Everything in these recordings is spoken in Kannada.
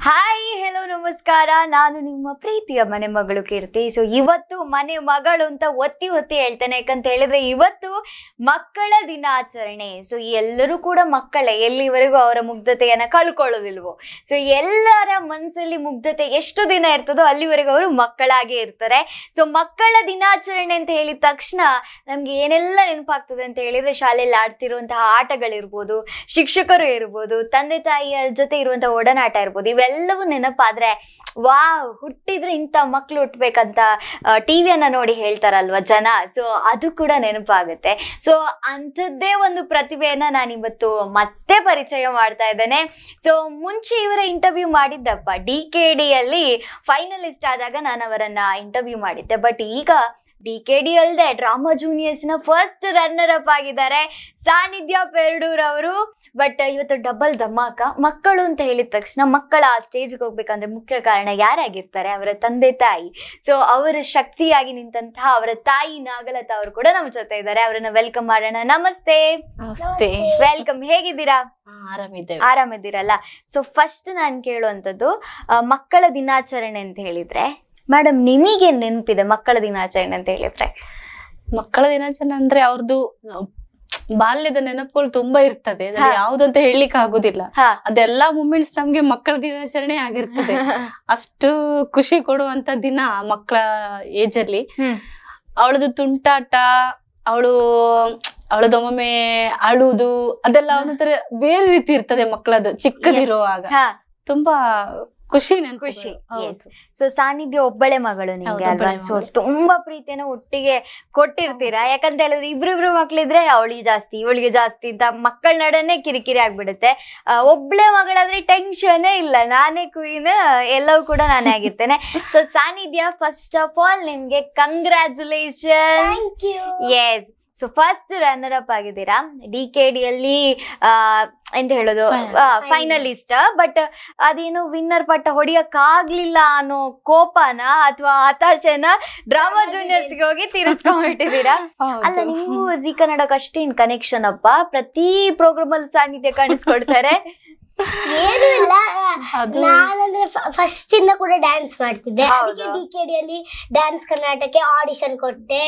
ಹಾಯ್ ಹೆಲೋ ನಮಸ್ಕಾರ. ನಾನು ನಿಮ್ಮ ಪ್ರೀತಿಯ ಮನೆ ಮಗಳು ಕೀರ್ತಿ. ಸೊ ಇವತ್ತು ಮನೆ ಮಗಳು ಅಂತ ಒತ್ತಿ ಹೇಳ್ತೇನೆ, ಯಾಕಂತ ಹೇಳಿದ್ರೆ ಇವತ್ತು ಮಕ್ಕಳ ದಿನಾಚರಣೆ. ಸೊ ಎಲ್ಲರೂ ಕೂಡ ಮಕ್ಕಳೇ, ಎಲ್ಲಿವರೆಗೂ ಅವರ ಮುಗ್ಧತೆಯನ್ನ ಕಳ್ಕೊಳ್ಳೋದಿಲ್ವೋ. ಸೊ ಎಲ್ಲರ ಮನಸ್ಸಲ್ಲಿ ಮುಗ್ಧತೆ ಎಷ್ಟು ದಿನ ಇರ್ತದೋ ಅಲ್ಲಿವರೆಗೂ ಅವರು ಮಕ್ಕಳಾಗೇ ಇರ್ತಾರೆ. ಸೊ ಮಕ್ಕಳ ದಿನಾಚರಣೆ ಅಂತ ಹೇಳಿದ ತಕ್ಷಣ ನಮ್ಗೆ ಏನೆಲ್ಲ ನೆನಪಾಗ್ತದೆ ಅಂತ ಹೇಳಿದ್ರೆ, ಶಾಲೆಯಲ್ಲಿ ಆಡ್ತಿರುವಂತಹ ಆಟಗಳಿರ್ಬೋದು, ಶಿಕ್ಷಕರು ಇರ್ಬೋದು, ತಂದೆ ತಾಯಿಯ ಜೊತೆ ಇರುವಂತಹ ಒಡನಾಟ ಇರ್ಬೋದು, ಇವೆಲ್ಲವೂ ನೆನಪಾದ್ರೆ ವಾವ್, ಹುಟ್ಟಿದ್ರೆ ಇಂಥ ಮಕ್ಳು ಹುಟ್ಬೇಕಂತ ಟಿವಿಯನ್ನ ನೋಡಿ ಹೇಳ್ತಾರಲ್ವ ಜನ. ಸೊ ಅದು ಕೂಡ ನೆನಪಾಗುತ್ತೆ. ಸೊ ಅಂಥದ್ದೇ ಒಂದು ಪ್ರತಿಭೆಯನ್ನ ನಾನಿವತ್ತು ಮತ್ತೆ ಪರಿಚಯ ಮಾಡ್ತಾ ಇದ್ದೇನೆ. ಸೊ ಮುಂಚೆ ಇವರ ಇಂಟರ್ವ್ಯೂ ಮಾಡಿದ್ದಪ್ಪ DKD ಅಲ್ಲಿ ಫೈನಲಿಸ್ಟ್ ಆದಾಗ ನಾನು ಅವರನ್ನ ಇಂಟರ್ವ್ಯೂ ಮಾಡಿದ್ದೆ. ಬಟ್ ಈಗ DKD ಅಲ್ಲದೆ ಡ್ರಾಮಾ ಜೂನಿಯರ್ಸ್ ನ ಫಸ್ಟ್ ರನ್ನರ್ ಅಪ್ ಆಗಿದ್ದಾರೆ ಸಾನಿಧ್ಯ ಪೆರ್ಡೂರ್ ಅವರು. ಬಟ್ ಇವತ್ತು ಡಬಲ್ ಧಮಾಕ. ಮಕ್ಕಳು ಅಂತ ಹೇಳಿದ ತಕ್ಷಣ ಮಕ್ಕಳ ಆ ಸ್ಟೇಜ್ಗೆ ಹೋಗ್ಬೇಕಂದ್ರೆ ಮುಖ್ಯ ಕಾರಣ ಯಾರಾಗಿರ್ತಾರೆ? ಅವರ ತಂದೆ ತಾಯಿ. ಸೊ ಅವರ ಶಕ್ತಿಯಾಗಿ ನಿಂತಹ ಅವರ ತಾಯಿ ನಾಗಲತಾ ಅವರು ಕೂಡ ನಮ್ಮ ಜೊತೆ ಇದ್ದಾರೆ. ಅವರನ್ನ ವೆಲ್ಕಮ್ ಮಾಡೋಣ. ನಮಸ್ತೆ. ವೆಲ್ಕಮ್. ಹೇಗಿದ್ದೀರಾ? ಆರಾಮಿದ್ದೀರಲ್ಲ? ಸೊ ಫಸ್ಟ್ ನಾನು ಕೇಳುವಂಥದ್ದು, ಮಕ್ಕಳ ದಿನಾಚರಣೆ ಅಂತ ಹೇಳಿದ್ರೆ ಮೇಡಮ್ ನಿಮಗೇನ್ ನೆನಪಿದೆ ಮಕ್ಕಳ ದಿನಾಚರಣೆ ಅಂತ ಹೇಳಿದ್ರೆ? ಮಕ್ಕಳ ದಿನಾಚರಣೆ ಅಂದ್ರೆ ಅವ್ರದ್ದು ಬಾಲ್ಯದ ನೆನಪುಗಳು ತುಂಬಾ ಇರ್ತದೆ, ಯಾವ್ದಂತ ಹೇಳಲಿಕ್ಕೆ ಆಗುದಿಲ್ಲ. ಅದೆಲ್ಲಾ ಮೂಮೆಂಟ್ಸ್ ನಮ್ಗೆ ಮಕ್ಕಳ ದಿನಾಚರಣೆ ಆಗಿರ್ತದೆ. ಅಷ್ಟು ಖುಷಿ ಕೊಡುವಂತ ದಿನ ಮಕ್ಕಳ ಏಜ್ ಅಲ್ಲಿ. ಅವಳದು ತುಂಟಾಟ, ಅವಳದೊಮ್ಮೆ ಅಳುವುದು, ಅದೆಲ್ಲ ಒಂದೊಂಥರ ಬೇರೆ ರೀತಿ ಇರ್ತದೆ ಮಕ್ಕಳದು ಚಿಕ್ಕದಿರುವಾಗ. ತುಂಬಾ ಖುಷಿ. ಸೊ ಸಾನಿಧ್ಯ ಒಬ್ಬಳೆ ಮಗಳು ನಿಮ್ಗೆ ಅಲ್ವಾ? ಸೊ ತುಂಬಾ ಪ್ರೀತಿಯನ್ನ ಒಟ್ಟಿಗೆ ಕೊಟ್ಟಿರ್ತೀರಾ. ಯಾಕಂತ ಹೇಳಿದ್ರೆ ಇಬ್ರಿಬ್ರು ಮಕ್ಳಿದ್ರೆ ಅವಳಿಗೆ ಜಾಸ್ತಿ ಇವಳಿಗೆ ಜಾಸ್ತಿ ಅಂತ ಮಕ್ಕಳ ನಡನೆ ಕಿರಿಕಿರಿ ಆಗ್ಬಿಡುತ್ತೆ. ಒಬ್ಳೆ ಮಗಳಾದ್ರೆ ಟೆನ್ಷನ್ನೇ ಇಲ್ಲ, ನಾನೇ ಕ್ವೀನ್, ಎಲ್ಲವೂ ಕೂಡ ನಾನೇ ಆಗಿರ್ತೇನೆ. So Sanidhya, first of all ನಿಮ್ಗೆ congratulation. Yes. So first runner up ಆಗಿದ್ದೀರಾ DKD ಅಲ್ಲಿ, ಎಂತ ಹೇಳೋದು, ಫೈನಲಿಸ್ಟ್. ಬಟ್ ಅದೇನು ವಿನ್ನರ್ ಪಟ್ಟ ಹೊಡಿಯಕ್ಕಾಗ್ಲಿಲ್ಲ ಅನ್ನೋ ಕೋಪನ ಅಥವಾ ಹತಾಶೆನ ಡ್ರಾಮಾ ಜೂನಿಯರ್ಸ್ಗೆ ಹೋಗಿ ತೀರಿಸ್ಕೊಂಡ್ಬಿಟ್ಟಿದ್ದೀರಾ. ಅಲ್ಲ, ನೀವು ಜಿ ಕನ್ನಡಕ್ಕೆ ಅಷ್ಟೇನ್ ಕನೆಕ್ಷನ್ ಅಪ್ಪ, ಪ್ರತಿ ಪ್ರೋಗ್ರಾಮ್ ಅಲ್ಲಿ ಸಾನಿಧ್ಯ ಕಾಣಿಸ್ಕೊಡ್ತಾರೆ. ಏನು ಇಲ್ಲ, ನಾನಂದ್ರೆ ಫಸ್ಟ್ ಇಂದ ಕೂಡ ಡ್ಯಾನ್ಸ್ ಮಾಡ್ತಿದ್ದೆ. ಅದಕ್ಕೆ DKD ಅಲ್ಲಿ ಡ್ಯಾನ್ಸ್ ಕರ್ನಾಟಕಕ್ಕೆ ಆಡಿಷನ್ ಕೊಟ್ಟೆ,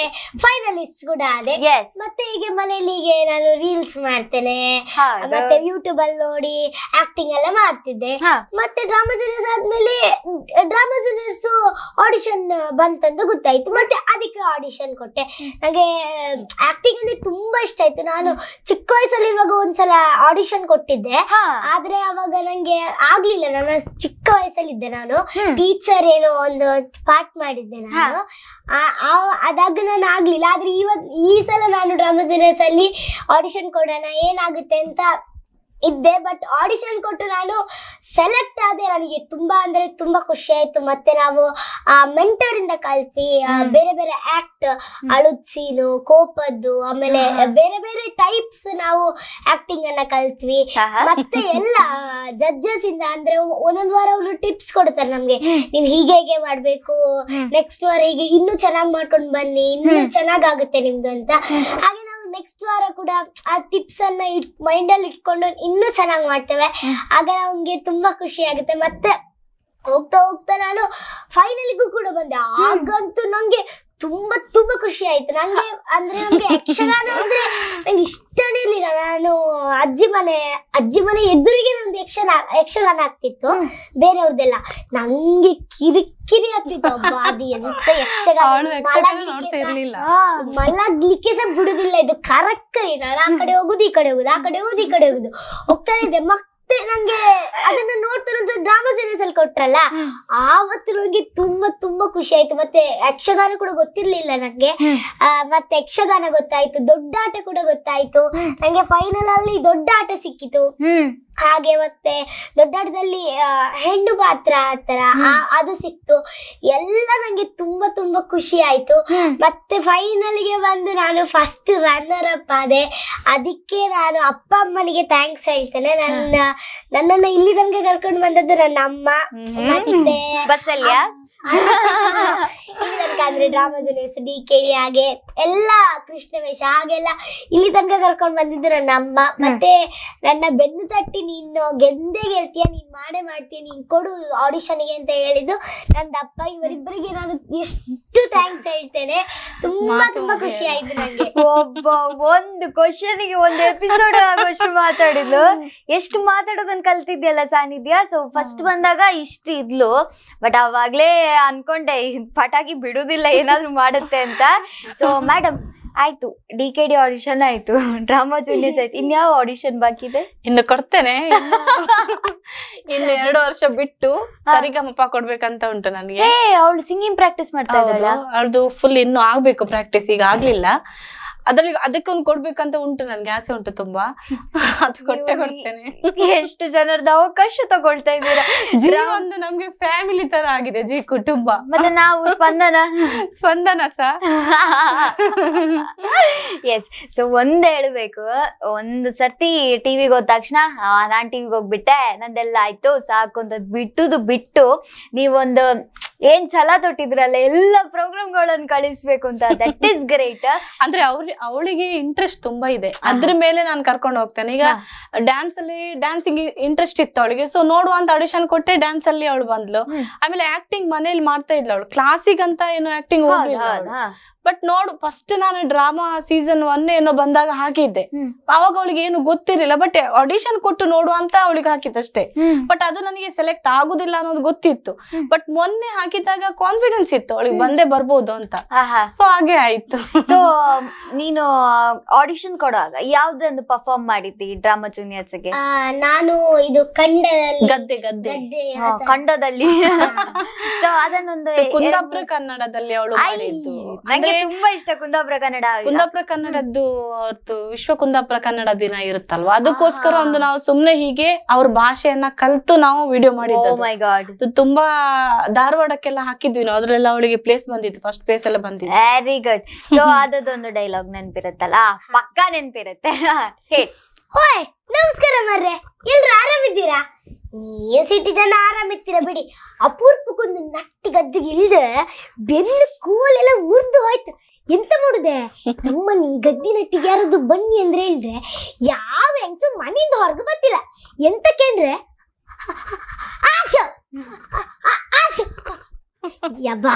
ಫೈನಲಿಸ್ಟ್ ಕೂಡ ಆದೆ. ಮತ್ತೆ ಈಗ ಮನೇಲಿ ಈಗ ನಾನು ರೀಲ್ಸ್ ಮಾಡ್ತೇನೆ, ಮತ್ತೆ ಯೂಟ್ಯೂಬ್ ಅಲ್ಲಿ ನೋಡಿ ಆಕ್ಟಿಂಗ್ ಎಲ್ಲ ಮಾಡ್ತಿದ್ದೆ. ಮತ್ತೆ ಡ್ರಾಮಾ ಜೂನಿಯರ್ಸ್ ಆದ್ಮೇಲೆ ಡ್ರಾಮಾ ಜೂನಿಯರ್ಸ್ ಆಡಿಷನ್ ಬಂತಂದು ಗೊತ್ತಾಯ್ತು, ಮತ್ತೆ ಅದಕ್ಕೆ ಆಡಿಷನ್ ಕೊಟ್ಟೆ. ನಂಗೆ ಆಕ್ಟಿಂಗ್ ಅಂದ್ರೆ ತುಂಬಾ ಇಷ್ಟ ಆಯ್ತು. ನಾನು ಚಿಕ್ಕ ವಯಸ್ಸಲ್ಲಿರುವಾಗ ಒಂದ್ಸಲ ಆಡಿಷನ್ ಕೊಟ್ಟಿದ್ದೆ, ಆದ್ರೆ ಅವಾಗ ನಂಗೆ ಆಗ್ಲಿಲ್ಲ. ನಾನು ಚಿಕ್ಕ ವಯಸ್ಸಲ್ಲಿದ್ದೆ, ನಾನು ಟೀಚರ್ ಏನೋ ಒಂದು ಪಾಠ ಮಾಡಿದ್ದೆ ನಾನು, ಅದಾಗ ನಾನು ಆಗ್ಲಿಲ್ಲ. ಆದ್ರೆ ಈ ಸಲ ನಾನು ಡ್ರಾಮಾ ಜೂನಿಯರ್ಸ್ ಅಲ್ಲಿ ಆಡಿಷನ್ ಕೊಡೋಣ ಏನಾಗುತ್ತೆ ಅಂತ ಇದ್ದೆ. ಬಟ್ ಆಡಿಷನ್ ಕೊಟ್ಟು ನಾನು ಸೆಲೆಕ್ಟ್ ಆದೆ. ನನಗೆ ತುಂಬಾ ಅಂದ್ರೆ ತುಂಬಾ ಖುಷಿ ಆಯ್ತು. ಮತ್ತೆ ನಾವು ಮೆಂಟರ್ ಇಂದ ಕಲ್ತ್ವಿ, ಬೇರೆ ಬೇರೆ ಆಕ್ಟ್, ಅಳುದ್ ಸೀನು, ಕೋಪದ್ದು, ಆಮೇಲೆ ಬೇರೆ ಬೇರೆ ಟೈಪ್ಸ್ ನಾವು ಆಕ್ಟಿಂಗ್ ಅನ್ನ ಕಲ್ತ್ವಿ. ಮತ್ತೆ ಎಲ್ಲ ಜಡ್ಜಸ್ ಇಂದ ಅಂದ್ರೆ ಒಂದೊಂದ್ ವಾರ ಅವರು ಟಿಪ್ಸ್ ಕೊಡ್ತಾರೆ ನಮ್ಗೆ, ನೀವ್ ಹೀಗೆ ಮಾಡ್ಬೇಕು, ನೆಕ್ಸ್ಟ್ ವಾರ ಹೀಗೆ ಇನ್ನೂ ಚೆನ್ನಾಗ್ ಮಾಡ್ಕೊಂಡ್ ಬನ್ನಿ, ಇನ್ನೂ ಚೆನ್ನಾಗಾಗುತ್ತೆ ನಿಮ್ದು ಅಂತ. ಹಾಗೆ ನೆಕ್ಸ್ಟ್ ವಾರ ಕೂಡ ಆ ಟಿಪ್ಸ್ ಅನ್ನ ಮೈಂಡ್ ಅಲ್ಲಿ ಇಟ್ಕೊಂಡು ಇನ್ನೂ ಚೆನ್ನಾಗಿ ಮಾಡ್ತೇವೆ. ಆಗ ನಮ್ಗೆ ತುಂಬಾ ಖುಷಿ ಆಗುತ್ತೆ. ಮತ್ತೆ ಹೋಗ್ತಾ ಹೋಗ್ತಾ ನಾನು ಫೈನಲಿಗೂ ಕೂಡ ಬಂದೆ. ಆಗಂತೂ ನಂಗೆ ತುಂಬಾ ತುಂಬಾ ಖುಷಿ ಆಯ್ತು. ನಂಗೆ ನಮ್ಗೆ ಯಕ್ಷಗಾನ ಅಂದ್ರೆ ನಂಗೆ ಇಷ್ಟನೇ ಇರ್ಲಿಲ್ಲ. ನಾನು ಅಜ್ಜಿ ಮನೆ ಎದುರಿಗೆ ನಮ್ದು ಯಕ್ಷಗಾನ ಆಗ್ತಿತ್ತು, ಬೇರೆಯವ್ರದ್ದೆಲ್ಲ. ನಂಗೆ ಕಿರಿಕಿರಿ ಆಗ್ತಿತ್ತು. ಅದು ಎಂತ ಯಕ್ಷಗಾನ, ಮಲಗ್ಲಿಕ್ಕೆ ಸಹ ಬಿಡುದಿಲ್ಲ. ಇದು ಕರಕ್ಕರಿ. ನಾನು ಆ ಕಡೆ ಹೋಗುದು, ಈ ಕಡೆ ಹೋಗುದು, ಆ ಕಡೆ ಹೋಗುದು, ಈ ಕಡೆ ಹೋಗುದು, ಹೋಗ್ತಾನೆ ಇದ್ದೆ. ನಂಗೆ ಅದನ್ನ ನೋಡ್ತಾ ಡ್ರಾಮಾ ಜೂನಿಯರ್ಸ್ ಅಲ್ಲಿ ಕೊಟ್ರಲ್ಲ, ಆವತ್ತು ನಂಗೆ ತುಂಬಾ ತುಂಬಾ ಖುಷಿ ಆಯ್ತು. ಮತ್ತೆ ಯಕ್ಷಗಾನ ಕೂಡ ಗೊತ್ತಿರ್ಲಿಲ್ಲ ನಂಗೆ. ಮತ್ತೆ ಯಕ್ಷಗಾನ ಗೊತ್ತಾಯ್ತು, ದೊಡ್ಡ ಆಟ ಕೂಡ ಗೊತ್ತಾಯ್ತು ನಂಗೆ. ಫೈನಲ್ ಅಲ್ಲಿ ದೊಡ್ಡ ಆಟ ಸಿಕ್ಕಿತು. ಹಾಗೆ ಮತ್ತೆ ದೊಡ್ಡಾಟದಲ್ಲಿ ಹೆಣ್ಣು ಪಾತ್ರ ಆತರ ಅದು ಸಿಕ್ತು. ಎಲ್ಲ ನಂಗೆ ತುಂಬಾ ತುಂಬಾ ಖುಷಿ ಆಯ್ತು. ಮತ್ತೆ ಫೈನಲ್ಗೆ ಬಂದು ನಾನು ಫಸ್ಟ್ ರನ್ನರ್ ಅಪ್ ಆದೆ. ಅದಕ್ಕೆ ನಾನು ಅಪ್ಪ ಅಮ್ಮನಿಗೆ ಥ್ಯಾಂಕ್ಸ್ ಹೇಳ್ತೇನೆ. ನನ್ನನ್ನ ಇಲ್ಲಿ ತನಕ ಕರ್ಕೊಂಡು ಬಂದದ್ದು ನನ್ನ ಅಮ್ಮ. ಮತ್ತೆ ಇಲ್ಲಿ ತನಕ ಅಂದ್ರೆ ಡ್ರಾಮಾ ಜೂನಿಯರ್ಸ್ DKD ಹಾಗೆ ಎಲ್ಲ ಕೃಷ್ಣವೇಷ ಹಾಗೆಲ್ಲ ಇಲ್ಲಿ ತನಕ ಕರ್ಕೊಂಡ್ ಬಂದಿದ್ದು ನನ್ನ ಅಮ್ಮ. ಮತ್ತೆ ನನ್ನ ಬೆನ್ನು ತಟ್ಟಿ ನೀನು ಗೆದ್ದೇ ಗೆಲ್ತೀಯ, ನೀನ್ ಮಾಡೇ ಮಾಡ್ತೀಯ, ನೀನ್ ಕೊಡು ಆಡಿಷನ್ಗೆ ಅಂತ ಹೇಳಿದ್ದು ನನ್ನ ಅಪ್ಪ. ಇವರಿಬ್ಬರಿಗೆ ನಾನು ಎಷ್ಟು ಥ್ಯಾಂಕ್ಸ್ ಹೇಳ್ತೇನೆ. ತುಂಬಾ ಖುಷಿ ಆಯ್ತು ನಂಗೆ. ಒಬ್ಬ ಒಂದು ಕ್ವಶನ್ಗೆ ಒಂದು ಎಪಿಸೋಡ್ ಆಗೋಷ್ಟು ಮಾತಾಡಿದ್ಲು. ಎಷ್ಟು ಮಾತಾಡೋದನ್ನ ಕಲ್ತಿದ್ಯಲ್ಲ ಸಾನಿಧ್ಯ. ಸೊ ಫಸ್ಟ್ ಬಂದಾಗ ಇಷ್ಟು ಇದ್ಲು, ಬಟ್ ಅವಾಗ್ಲೇ ಅನ್ಕೊಂಡೆ ಪಟಾಕಿ ಬಿಡುದಿಲ್ಲ ಏನಾದ್ರು ಮಾಡುತ್ತೆ ಅಂತ. ಸೊ ಮೇಡಮ್ ಆಯ್ತು, DKD ಆಡಿಷನ್ ಆಯ್ತು, ಡ್ರಾಮಾ ಜೂನಿಯರ್ಸ್ ಆಯ್ತು, ಇನ್ಯಾವ ಆಡಿಷನ್ ಬಾಕಿ ಇದೆ? ಇನ್ನು ಕೊಡ್ತೇನೆ. ಇನ್ನು 2 ವರ್ಷ ಬಿಟ್ಟು ಸರಿಗಮಪ ಕೊಡ್ಬೇಕಂತ ಉಂಟು ನನಗೆ. ಅವಳು ಸಿಂಗಿಂಗ್ ಪ್ರಾಕ್ಟೀಸ್ ಮಾಡ್ತಾ ಇದ್ದಾಳ. ಅವಳದು ಫುಲ್ ಇನ್ನು ಆಗ್ಬೇಕು ಪ್ರಾಕ್ಟೀಸ್, ಈಗ ಆಗ್ಲಿಲ್ಲ. ಅದ್ರಲ್ಲಿ ಅದಕ್ಕೊಂದು ಕೊಡ್ಬೇಕಂತ ಉಂಟು, ನನ್ಗೆ ಆಸೆ ಉಂಟು ತುಂಬಾ. ಅದು ಕೊಡ್ತೇನೆ. ಎಷ್ಟು ಜನರದ ಅವಕಾಶ ತಗೊಳ್ತಾ ಇದ್ದೀರಾ. ಒಂದು ನಮ್ಗೆ ಫ್ಯಾಮಿಲಿ ತರ ಆಗಿದೆ ಜಿ ಕುಟುಂಬ. ಮತ್ತೆ ನಾವು ಸ್ಪಂದನ ಸಹ. ಎಸ್. ಸೊ ಒಂದ್ ಹೇಳ್ಬೇಕು, ಒಂದ್ ಸರ್ತಿ ಟಿವಿಗೆ ಹೋದ ತಕ್ಷಣ ನಾನ್ ಟಿವಿಗೆ ಹೋಗ್ಬಿಟ್ಟೆ, ನಂದೆಲ್ಲ ಆಯ್ತು ಸಾಕು ಅಂತ ಬಿಟ್ಟು ನೀವೊಂದು ಏನ್ ಛಲ ತೊಟ್ಟಿದ್ರಲ್ಲ ಎಲ್ಲ ಪ್ರೋಗ್ರಾಮ್ಗಳನ್ನು ಕಳಿಸ್ಬೇಕು ಅಂತ, ದಟ್ ಈಸ್ ಗ್ರೇಟ್. ಅಂದ್ರೆ ಅವಳಿಗೆ ಇಂಟ್ರೆಸ್ಟ್ ತುಂಬಾ ಇದೆ, ಅದ್ರ ಮೇಲೆ ನಾನು ಕರ್ಕೊಂಡು ಹೋಗ್ತೇನೆ. ಈಗ ಡ್ಯಾನ್ಸಿಂಗ್ ಇಂಟ್ರೆಸ್ಟ್ ಇತ್ತು ಅವಳಿಗೆ, ಸೊ ನೋಡುವ ಅಂತ ಆಡಿಷನ್ ಕೊಟ್ಟೆ, ಡ್ಯಾನ್ಸ್ ಅಲ್ಲಿ ಅವಳು ಬಂದ್ಲು. ಆಮೇಲೆ ಆಕ್ಟಿಂಗ್ ಮನೇಲಿ ಮಾಡ್ತಾ ಇದ್ಲು ಅವಳು, ಕ್ಲಾಸಿಗಂತ ಏನು ಆಕ್ಟಿಂಗ್ ಹೋಗ್ಲಿಲ್ಲ. ಬಟ್ ನೋಡು, ಫಸ್ಟ್ ನಾನು ಡ್ರಾಮಾ ಸೀಸನ್ 1 ಏನೋ ಬಂದಾಗ ಹಾಕಿದ್ದೆ. ಅವಾಗ ಅವಳಿಗೆ ಏನು ಗೊತ್ತಿರ್ಲಿಲ್ಲ, ಬಟ್ ಆಡಿಷನ್ ಕೊಟ್ಟು ನೋಡುವ ಅಂತ ಅವಳಿಗೆ ಹಾಕಿದ್ದಷ್ಟೇ. ಬಟ್ ಅದು ನನಗೆ ಸೆಲೆಕ್ಟ್ ಆಗುದಿಲ್ಲ ಅನ್ನೋದು ಗೊತ್ತಿತ್ತು. ಬಟ್ ಮೊನ್ನೆ ಹಾಕಿದಾಗ ಕಾನ್ಫಿಡೆನ್ಸ್ ಇತ್ತು ಅವಳಿಗೆ ಬಂದೇ ಬರ್ಬೋದು ಅಂತ. ಸೊ ಹಾಗೆ ಆಯ್ತು. ಸೊ ನೀನು ಆಡಿಷನ್ ಕೊಡುವಾಗ ಯಾವ್ದೊಂದು ಪರ್ಫಾರ್ಮ್ ಮಾಡಿದ್ದಿ ಡ್ರಾಮಾ ಜೂನಿಯರ್ಸ್ ಗೆ? ನಾನು ಇದು ಖಂಡದಲ್ಲಿ ಸೊ ಅದನ್ನೊಂದು ಕುಂದಾಪುರ ಕನ್ನಡದಲ್ಲಿ ಅವಳು ಮಾಡಿದ್ದು. ತುಂಬಾ ಇಷ್ಟ ಕುಂದಾಪುರ ಕನ್ನಡದ್ದು. ಅವ್ರದ್ದು ವಿಶ್ವ ಕುಂದಾಪುರ ಕನ್ನಡ ದಿನ ಇರುತ್ತಲ್ವಾ, ಅದಕ್ಕೋಸ್ಕರ ಒಂದು ನಾವು ಸುಮ್ನೆ ಹೀಗೆ ಅವ್ರ ಭಾಷೆಯನ್ನ ಕಲ್ತು ನಾವು ವಿಡಿಯೋ ಮಾಡಿದ್ದು. ತುಂಬಾ ಧಾರವಾಡಕ್ಕೆಲ್ಲ ಹಾಕಿದ್ವಿ ನಾವು, ಅದ್ರೆಲ್ಲ ಅವಳಿಗೆ ಪ್ಲೇಸ್ ಬಂದಿತ್ತು, ಫಸ್ಟ್ ಪ್ಲೇಸ್ ಎಲ್ಲ ಬಂದಿತ್ತು. Very good. ಸೊ ಅದೊಂದು ಡೈಲಾಗ್ ನೆನ್ಪಿರುತ್ತಲ್ಲ, ಪಕ್ಕಾ ನೆನ್ಪಿರುತ್ತೆ. ಹೋಯ್ ನಮಸ್ಕಾರ ಮರ್ರೆ, ಎಲ್ರು ಆರಾಮಿದ್ದೀರಾ? ನೀವು ಸಿಟಿ ಜನ ಆರಾಮಿರ್ತೀರ ಬಿಡಿ. ಅಪೂರ್ವಕ್ಕೊಂದು ನಟ್ಟಿ ಗದ್ದಿಗೆ ಇಲ್ದೆ ಬೆನ್ನು ಕೂಲೆಲ್ಲ ಮುರಿದು ಹೋಯ್ತು. ಎಂತ ಮಾಡುದೆ, ನಮ್ಮನಿ ಗದ್ದಿ ನಟ್ಟಿಗೆ ಯಾರದು ಬನ್ನಿ ಅಂದ್ರೆ ಹೇಳಿದ್ರೆ ಯಾವ ಹೆಂಗ್ಸು ಮನೆಯಿಂದ ಹೊರಗೆ ಬರ್ತಿಲ್ಲ. ಎಂತಕ್ಕೇಂದ್ರೆ ಯಬ್ಬಾ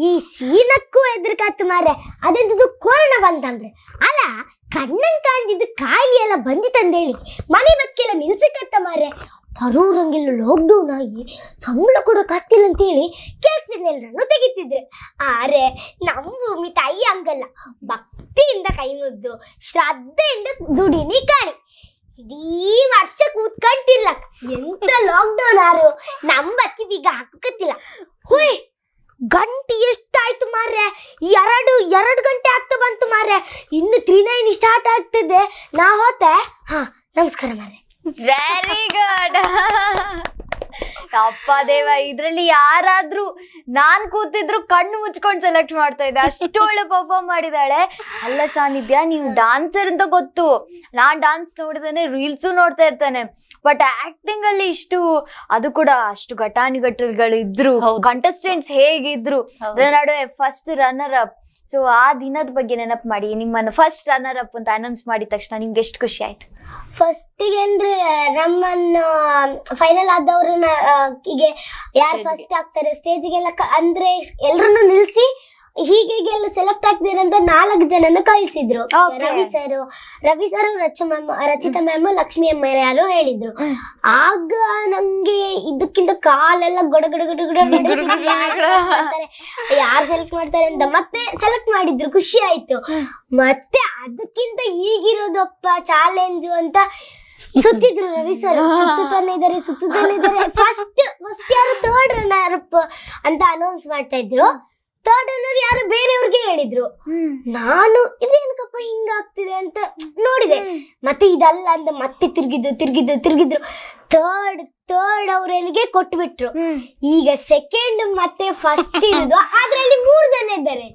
ಈ ಸೀನಕ್ಕೂ ಎದ್ರಕಾತು ಮಾರ್ರೆ. ಅದೆಂತದ್ದು ಕೊರೋನಾ ಬಂತಂದ್ರೆ ಅಲ್ಲ, ಕಣ್ಣನ್ ಕಾಣ್ದಿದ್ದು ಕಾಯಿಲೆ ಎಲ್ಲ ಬಂದಿತ್ತಂದೇಳಿ ಮನೆ ಬದುಕೆಲ್ಲ ನಿಲ್ಸಿಕತ್ತ ಮಾರ್ರೆ. ಪರೂರಂಗೆಲ್ಲ ಲಾಕ್ಡೌನ್ ಆಗಿ ಸಂಬಳ ಕೊಡೋಕ್ಕಾಗ್ತಿಲ್ಲ ಅಂತೇಳಿ ಕೆಲ್ಸನೆಲ್ಲರನ್ನು ತೆಗಿತಿದ್ರೆ. ಆರೆ ನಮ್ಮ ಭೂಮಿ ತಾಯಿ ಹಂಗಲ್ಲ, ಭಕ್ತಿಯಿಂದ ಕೈ ಮುದ್ದು ಶ್ರದ್ಧೆಯಿಂದ ದುಡಿನಿ ಕಾಣಿ. ಇಡೀ ವರ್ಷ ಕೂತ್ಕೊಂತಿಲ್ಲ, ಎಂತ ಲಾಕ್ಡೌನ್ ಆರು ನಮ್ಮ ಬಕ್ಕಿ ಬೀಗ ಹಾಕತ್ತಿಲ್ಲ. ಹೋಯ್ ಗಂಟೆ ಎಷ್ಟಾಯ್ತು ಮಾರ್ರೆ, ಎರಡು ಗಂಟೆ ಆಗ್ತಾ ಬಂತು ಮಾರ್ರೆ. ಇನ್ನು 3-9 ಸ್ಟಾರ್ಟ್ ಆಗ್ತದೆ. ನಾ ಹೋತೆ. ನಮಸ್ಕಾರ ಮಾರ್ರೆ. Very good. ಅಪ್ಪ ದೇವ, ಇದ್ರಲ್ಲಿ ಯಾರಾದ್ರೂ ನಾನ್ ಕೂತಿದ್ರು ಕಣ್ಣು ಮುಚ್ಕೊಂಡು ಸೆಲೆಕ್ಟ್ ಮಾಡ್ತಾ ಇದ್ದೆ, ಅಷ್ಟು ಒಳ್ಳೆ ಪರ್ಫಾರ್ಮ್ ಮಾಡಿದಾಳೆ. ಅಲ್ಲ ಸಾನಿಧ್ಯ, ನೀವು ಡಾನ್ಸರ್ ಅಂತ ಗೊತ್ತು, ನಾನ್ ಡಾನ್ಸ್ ನೋಡಿದೇನೆ, ರೀಲ್ಸು ನೋಡ್ತಾ ಇರ್ತಾನೆ. ಬಟ್ ಆಕ್ಟಿಂಗ್ ಅಲ್ಲಿ ಇಷ್ಟು, ಅದು ಕೂಡ ಅಷ್ಟು ಘಟಾನುಘಟಿಗಳು ಇದ್ರು, ಕಂಟೆಸ್ಟೆಂಟ್ಸ್ ಹೇಗಿದ್ರು, ಅದರ ನಡುವೆ ಫಸ್ಟ್ ರನ್ನರ್ ಅಪ್. ಸೊ ಆ ದಿನದ ಬಗ್ಗೆ ನೆನಪು ಮಾಡಿ, ನಿಮ್ಮನ್ನು ಫಸ್ಟ್ ರನ್ನರ್ ಅಪ್ ಅಂತ ಅನೌನ್ಸ್ ಮಾಡಿದ ತಕ್ಷಣ ನಿಮ್ಗೆ ಎಷ್ಟು ಖುಷಿ ಆಯ್ತು? ಫಸ್ಟಿಗೆ ಅಂದ್ರೆ ನಮ್ಮನ್ನು ಫೈನಲ್ ಆದವ್ರನ್ನ ಹೀಗೆ ಯಾರು ಫಸ್ಟ್ ಆಗ್ತಾರೆ ಸ್ಟೇಜಿಗೆಲ್ಲ ಅಂದ್ರೆ ಎಲ್ರನ್ನು ನಿಲ್ಸಿ ಹೀಗೆಲ್ಲ ಸೆಲೆಕ್ಟ್ ಆಗ್ತೀರ ಅಂತ 4 ಜನನ ಕಳ್ಸಿದ್ರು. ರವಿ ಸರ್ ರಚಿತಾ ಮ್ಯಾಮ್ ಲಕ್ಷ್ಮಿ ಅಮ್ಮ ಯಾರು ಹೇಳಿದ್ರು. ಆಗ ನಂಗೆ ಇದಕ್ಕಿಂತ ಕಾಲೆಲ್ಲ ಗೊಡ ಯಾರು ಸೆಲೆಕ್ಟ್ ಮಾಡ್ತಾರೆ ಅಂತ ಮತ್ತೆ ಸೆಲೆಕ್ಟ್ ಮಾಡಿದ್ರು, ಖುಷಿ ಆಯ್ತು. ಮತ್ತೆ ಅದಕ್ಕಿಂತ ಈಗಿರೋದಪ್ಪ ಚಾಲೆಂಜು ಅಂತ ಸುತ್ತಿದ್ರು ರವಿ ಸರ್. ಸುತ್ತಾನೆ ಇದಾರೆ ಫಸ್ಟ್ ಯಾರು 3rd ರನ್ನರ್ ಅಪ್ ಅಂತ ಅನೌನ್ಸ್ ಮಾಡ್ತಾ ಇದ್ರು. 3rd ರನ್ನರ್ ಯಾರು ಬೇರೆಯವ್ರಿಗೆ ಹೇಳಿದ್ರು. ನಾನು ಇದೇನಕ್ಕಪ್ಪ ಹಿಂಗಾಗ್ತಿದೆ ಅಂತ ನೋಡಿದೆ. ಮತ್ತೆ ಇದಲ್ಲ ಅಂತ ಮತ್ತೆ ತಿರ್ಗಿದ್ರು. ಥರ್ಡ್ ಅವರಿಗೆ ಕೊಟ್ಬಿಟ್ರು. ಈಗ ಸೆಕೆಂಡ್ ಮತ್ತೆ ಫಸ್ಟ್ ಇರುದು, ಅದ್ರಲ್ಲಿ 3 ಜನ ಇದ್ದಾರೆ.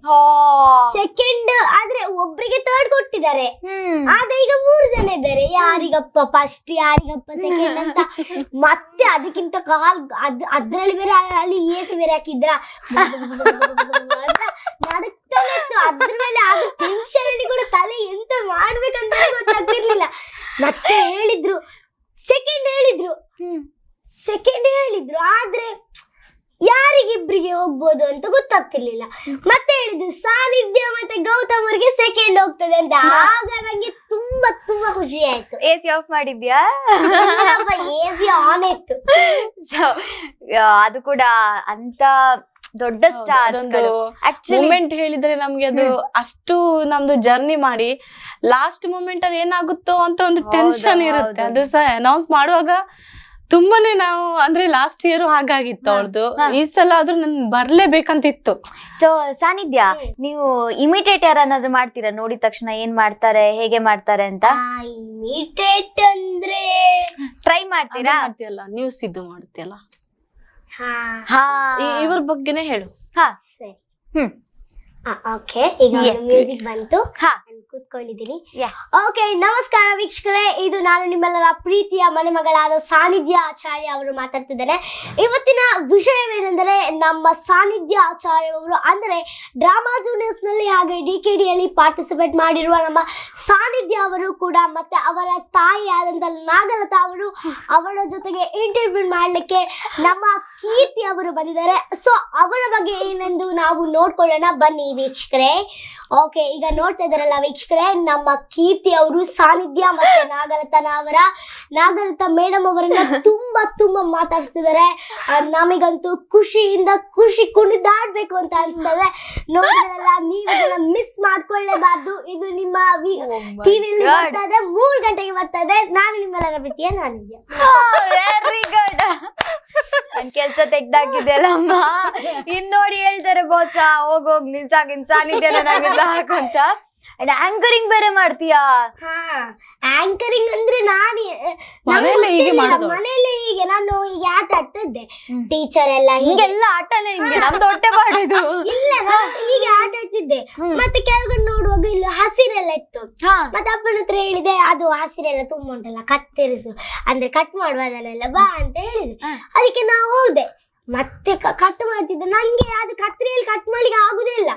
ಸೆಕೆಂಡ್ ಆದ್ರೆ ಒಬ್ರಿಗೆ ಥರ್ಡ್ ಕೊಟ್ಟಿದ್ದಾರೆ, ಆದ್ರೆ ಈಗ 3 ಜನ ಇದ್ದಾರೆ. ಯಾರಿಗಪ್ಪ ಫಸ್ಟ್, ಯಾರಿಗಪ್ಪ ಸೆಕೆಂಡ್ ಅಂತ. ಮತ್ತೆ ಅದಕ್ಕಿಂತ ಅದ್ರಲ್ಲಿ ಬೇರೆ ಅಲ್ಲಿ AC ಬೇರೆ ಹಾಕಿದ್ರ ನಡುತ್ತಾನೆ ಇತ್ತು. ಅದ್ರ ಮೇಲೆ ಆಗ ಟೆನ್ಷನ್ ಅಲ್ಲಿ ಕೂಡ ತಲೆ ಎಂತ ಮಾಡ್ಬೇಕಂತ ಗೊತ್ತಾಗ್ತಿರ್ಲಿಲ್ಲ. ಮತ್ತೆ ಸೆಕೆಂಡ್ ಹೇಳಿದ್ರು ಆದ್ರೆ ಯಾರಿಗಿಬ್ರಿಗೆ ಹೋಗ್ಬೋದು ಅಂತ ಗೊತ್ತಾಗ್ತಿರ್ಲಿಲ್ಲ. ಮತ್ತೆ ಹೇಳಿದ್ರು ಸಾನಿಧ್ಯ ಮತ್ತೆ ಗೌತಮ್ ಅವರಿಗೆ ಸೆಕೆಂಡ್ ಹೋಗ್ತದೆ ಅಂತ. ಆಗ ನಂಗೆ ತುಂಬಾ ತುಂಬಾ ಖುಷಿ ಆಯ್ತು. AC ಆಫ್ ಮಾಡಿದ್ಯಾ? AC ಆನ್ ಇತ್ತು. ಸೊ ಅದು ಕೂಡ ಅಂತ ದೊಡ್ಡ ಸ್ಟಾರ್ ಮೂಮೆಂಟ್ ಹೇಳಿದ್ರೆ ನಮ್ಗೆ ಅದು ಅಷ್ಟು ನಮ್ದು ಜರ್ನಿ ಮಾಡಿ ಲಾಸ್ಟ್ ಮೂಮೆಂಟ್ ಅಲ್ಲಿ ಏನಾಗುತ್ತೋ ಅಂತ ಒಂದು ಟೆನ್ಷನ್ ಇರುತ್ತೆ. ಅದು ಸಹ ಅನೌನ್ಸ್ ಮಾಡುವಾಗ ತುಂಬಾನೇ ನಾವು ಅಂದ್ರೆ ಲಾಸ್ಟ್ ಇಯರ್ ಹಾಗಾಗಿತ್ತು ಅವಳದು. ಈ ಸಲ ಆದ್ರೂ ನನ್ ಬರ್ಲೇಬೇಕಂತಿತ್ತು. ಸೊ ಸಾನಿಧ್ಯ, ನೀವು ಇಮಿಟೇಟ್ ಯಾರನ್ನಾದ್ರೂ ಮಾಡ್ತೀರಾ? ನೋಡಿದ ತಕ್ಷಣ ಏನ್ ಮಾಡ್ತಾರೆ, ಹೇಗೆ ಮಾಡ್ತಾರೆ ಅಂತ? ಇಮಿಟೇಟ್ ಅಂದ್ರೆ ಟ್ರೈ ಮಾಡ್ತೀರಾ? ನ್ಯೂಸ್ ಇದು ಮಾಡ್ತೀಯಲ್ಲ, ಹಾ ಇವ್ರ ಬಗ್ಗೆನೇ ಹೇಳು. ಸರಿ. ಓಕೆ, ಈಗ ಮ್ಯೂಸಿಕ್ ಬಂತು, ಕೂತ್ಕೊಂಡಿದ್ದೀನಿ. ಓಕೆ, ನಮಸ್ಕಾರ ವೀಕ್ಷಕರೇ, ಇದು ನಾನು ನಿಮ್ಮೆಲ್ಲರ ಪ್ರೀತಿಯ ಮನೆ ಮಗಳಾದ ಸಾನಿಧ್ಯ ಆಚಾರ್ಯ ಅವರು ಮಾತಾಡ್ತಿದ್ದೇನೆ. ಇವತ್ತಿನ ವಿಷಯವೇನೆಂದರೆ, ನಮ್ಮ ಸಾನಿಧ್ಯ ಆಚಾರ್ಯ ಅವರು ಅಂದರೆ ಡ್ರಾಮಾ ಜೂನಿಯರ್ಸ್ ನಲ್ಲಿ ಹಾಗೆ DKD ಯಲ್ಲಿ ಪಾರ್ಟಿಸಿಪೇಟ್ ಮಾಡಿರುವ ನಮ್ಮ ಸಾನಿಧ್ಯ ಅವರು ಕೂಡ ಮತ್ತೆ ಅವರ ತಾಯಿ ಆದಂತ ನಾಗಲತಾ ಅವರು, ಅವರ ಜೊತೆಗೆ ಇಂಟರ್ವ್ಯೂ ಮಾಡ್ಲಿಕ್ಕೆ ನಮ್ಮ ಕೀರ್ತಿ ಅವರು ಬಂದಿದ್ದಾರೆ. ಸೊ ಅವರ ಬಗ್ಗೆ ಏನೆಂದು ನಾವು ನೋಡ್ಕೊಳ್ಳೋಣ ಬನ್ನಿ ವೀಕ್ಷಕರೇ. ಓಕೆ, ಈಗ ನೋಡ್ತಾ ಇದ್ದಾರಲ್ಲ ವೀಕ್ಷಕರೇ, ನಮ್ಮ ಕೀರ್ತಿ ಅವರು ಸಾನಿಧ್ಯ ಮತ್ತೆ ನಾಗಲತಾ ಮೇಡಮ್ ಅವರನ್ನ ತುಂಬಾ ತುಂಬಾ ಮಾತಾಡ್ತಿದ್ದಾರೆ. ನಮಗಂತೂ ಖುಷಿ ಕುಣಿದಾಡ್ಬೇಕು ಅಂತ ಅನ್ಸ್ತದೆ. ನೋಡಿದ್ರಲ್ಲ, ನೀವು ಇದನ್ನ ಮಿಸ್ ಮಾಡ್ಕೊಳ್ಳೇಬಾರ್ದು. ಇದು ನಿಮ್ಮ ಟಿವಿಯಲ್ಲಿ ಬರ್ತಾ ಇದೆ, 3 ಗಂಟೆಗೆ ಬರ್ತಾ ಇದೆ. ನಾನು ನಿಮ್ಮೆಲ್ಲರ ಪ್ರೀತಿಯ ನಾನಿದ್ಯ. Very good. ನನ್ ಕೆಲ್ಸ ತೆಗ್ದಾಕಿದೆಯಲ್ಲಮ್ಮ. ನೋಡಿ ಹೇಳ್ತಾರೆ ಬೋಸ, ಹೋಗೋಗ್ ನಿನ್ ಸಾನಿಧ್ಯ ನನಗೆ ಸಾಕಂತ. ಆಂಕರಿಂಗ್ ಬೇರೆ ಮಾಡ್ತೀಯಾ? ಆಂಕರಿಂಗ್ ಅಂದ್ರೆ ಮನೇಲಿ ಹೀಗೆ ನಾನು ಈಗ ಆಟ ಆಡ್ತಿದ್ದೆ. ಟೀಚರ್ ಎಲ್ಲ ಹೀಗೆಲ್ಲ ಆಟನೇ ನಿಮ್ಗೆ? ನಮ್ದು ಹೊಟ್ಟೆ ಮಾಡೋದು ಇಲ್ಲ, ನಾನು ಹೀಗೆ ಆಟ ಆಡ್ತಿದ್ದೆ. ಮತ್ತೆ ಕೆಳಗಡೆ ನೋಡುವಾಗ ಇಲ್ಲಿ ಹಸಿರೆಲ್ಲ ಇತ್ತು. ಮತ್ತೆ ಅಪ್ಪನ ಹತ್ರ ಹೇಳಿದೆ, ಅದು ಹಸಿರೆಲ್ಲ ತುಂಬ ಉಂಟಲ್ಲ, ಕತ್ತರಿಸು ಅಂದ್ರೆ ಕಟ್ ಮಾಡುವ ಅದನ್ನೆಲ್ಲ ಬಾ ಅಂತ ಹೇಳಿದೆ. ಅದಕ್ಕೆ ನಾವು ಹೋದೆ. ಮತ್ತೆ ಕಟ್ ಮಾಡ್ತಿದ್ದೆ. ನಂಗೆ ಅದು ಕತ್ರಿಯಲ್ಲಿ ಕಟ್ ಮಾಡ್ಲಿಕ್ಕೆ ಆಗುದೇ ಇಲ್ಲ.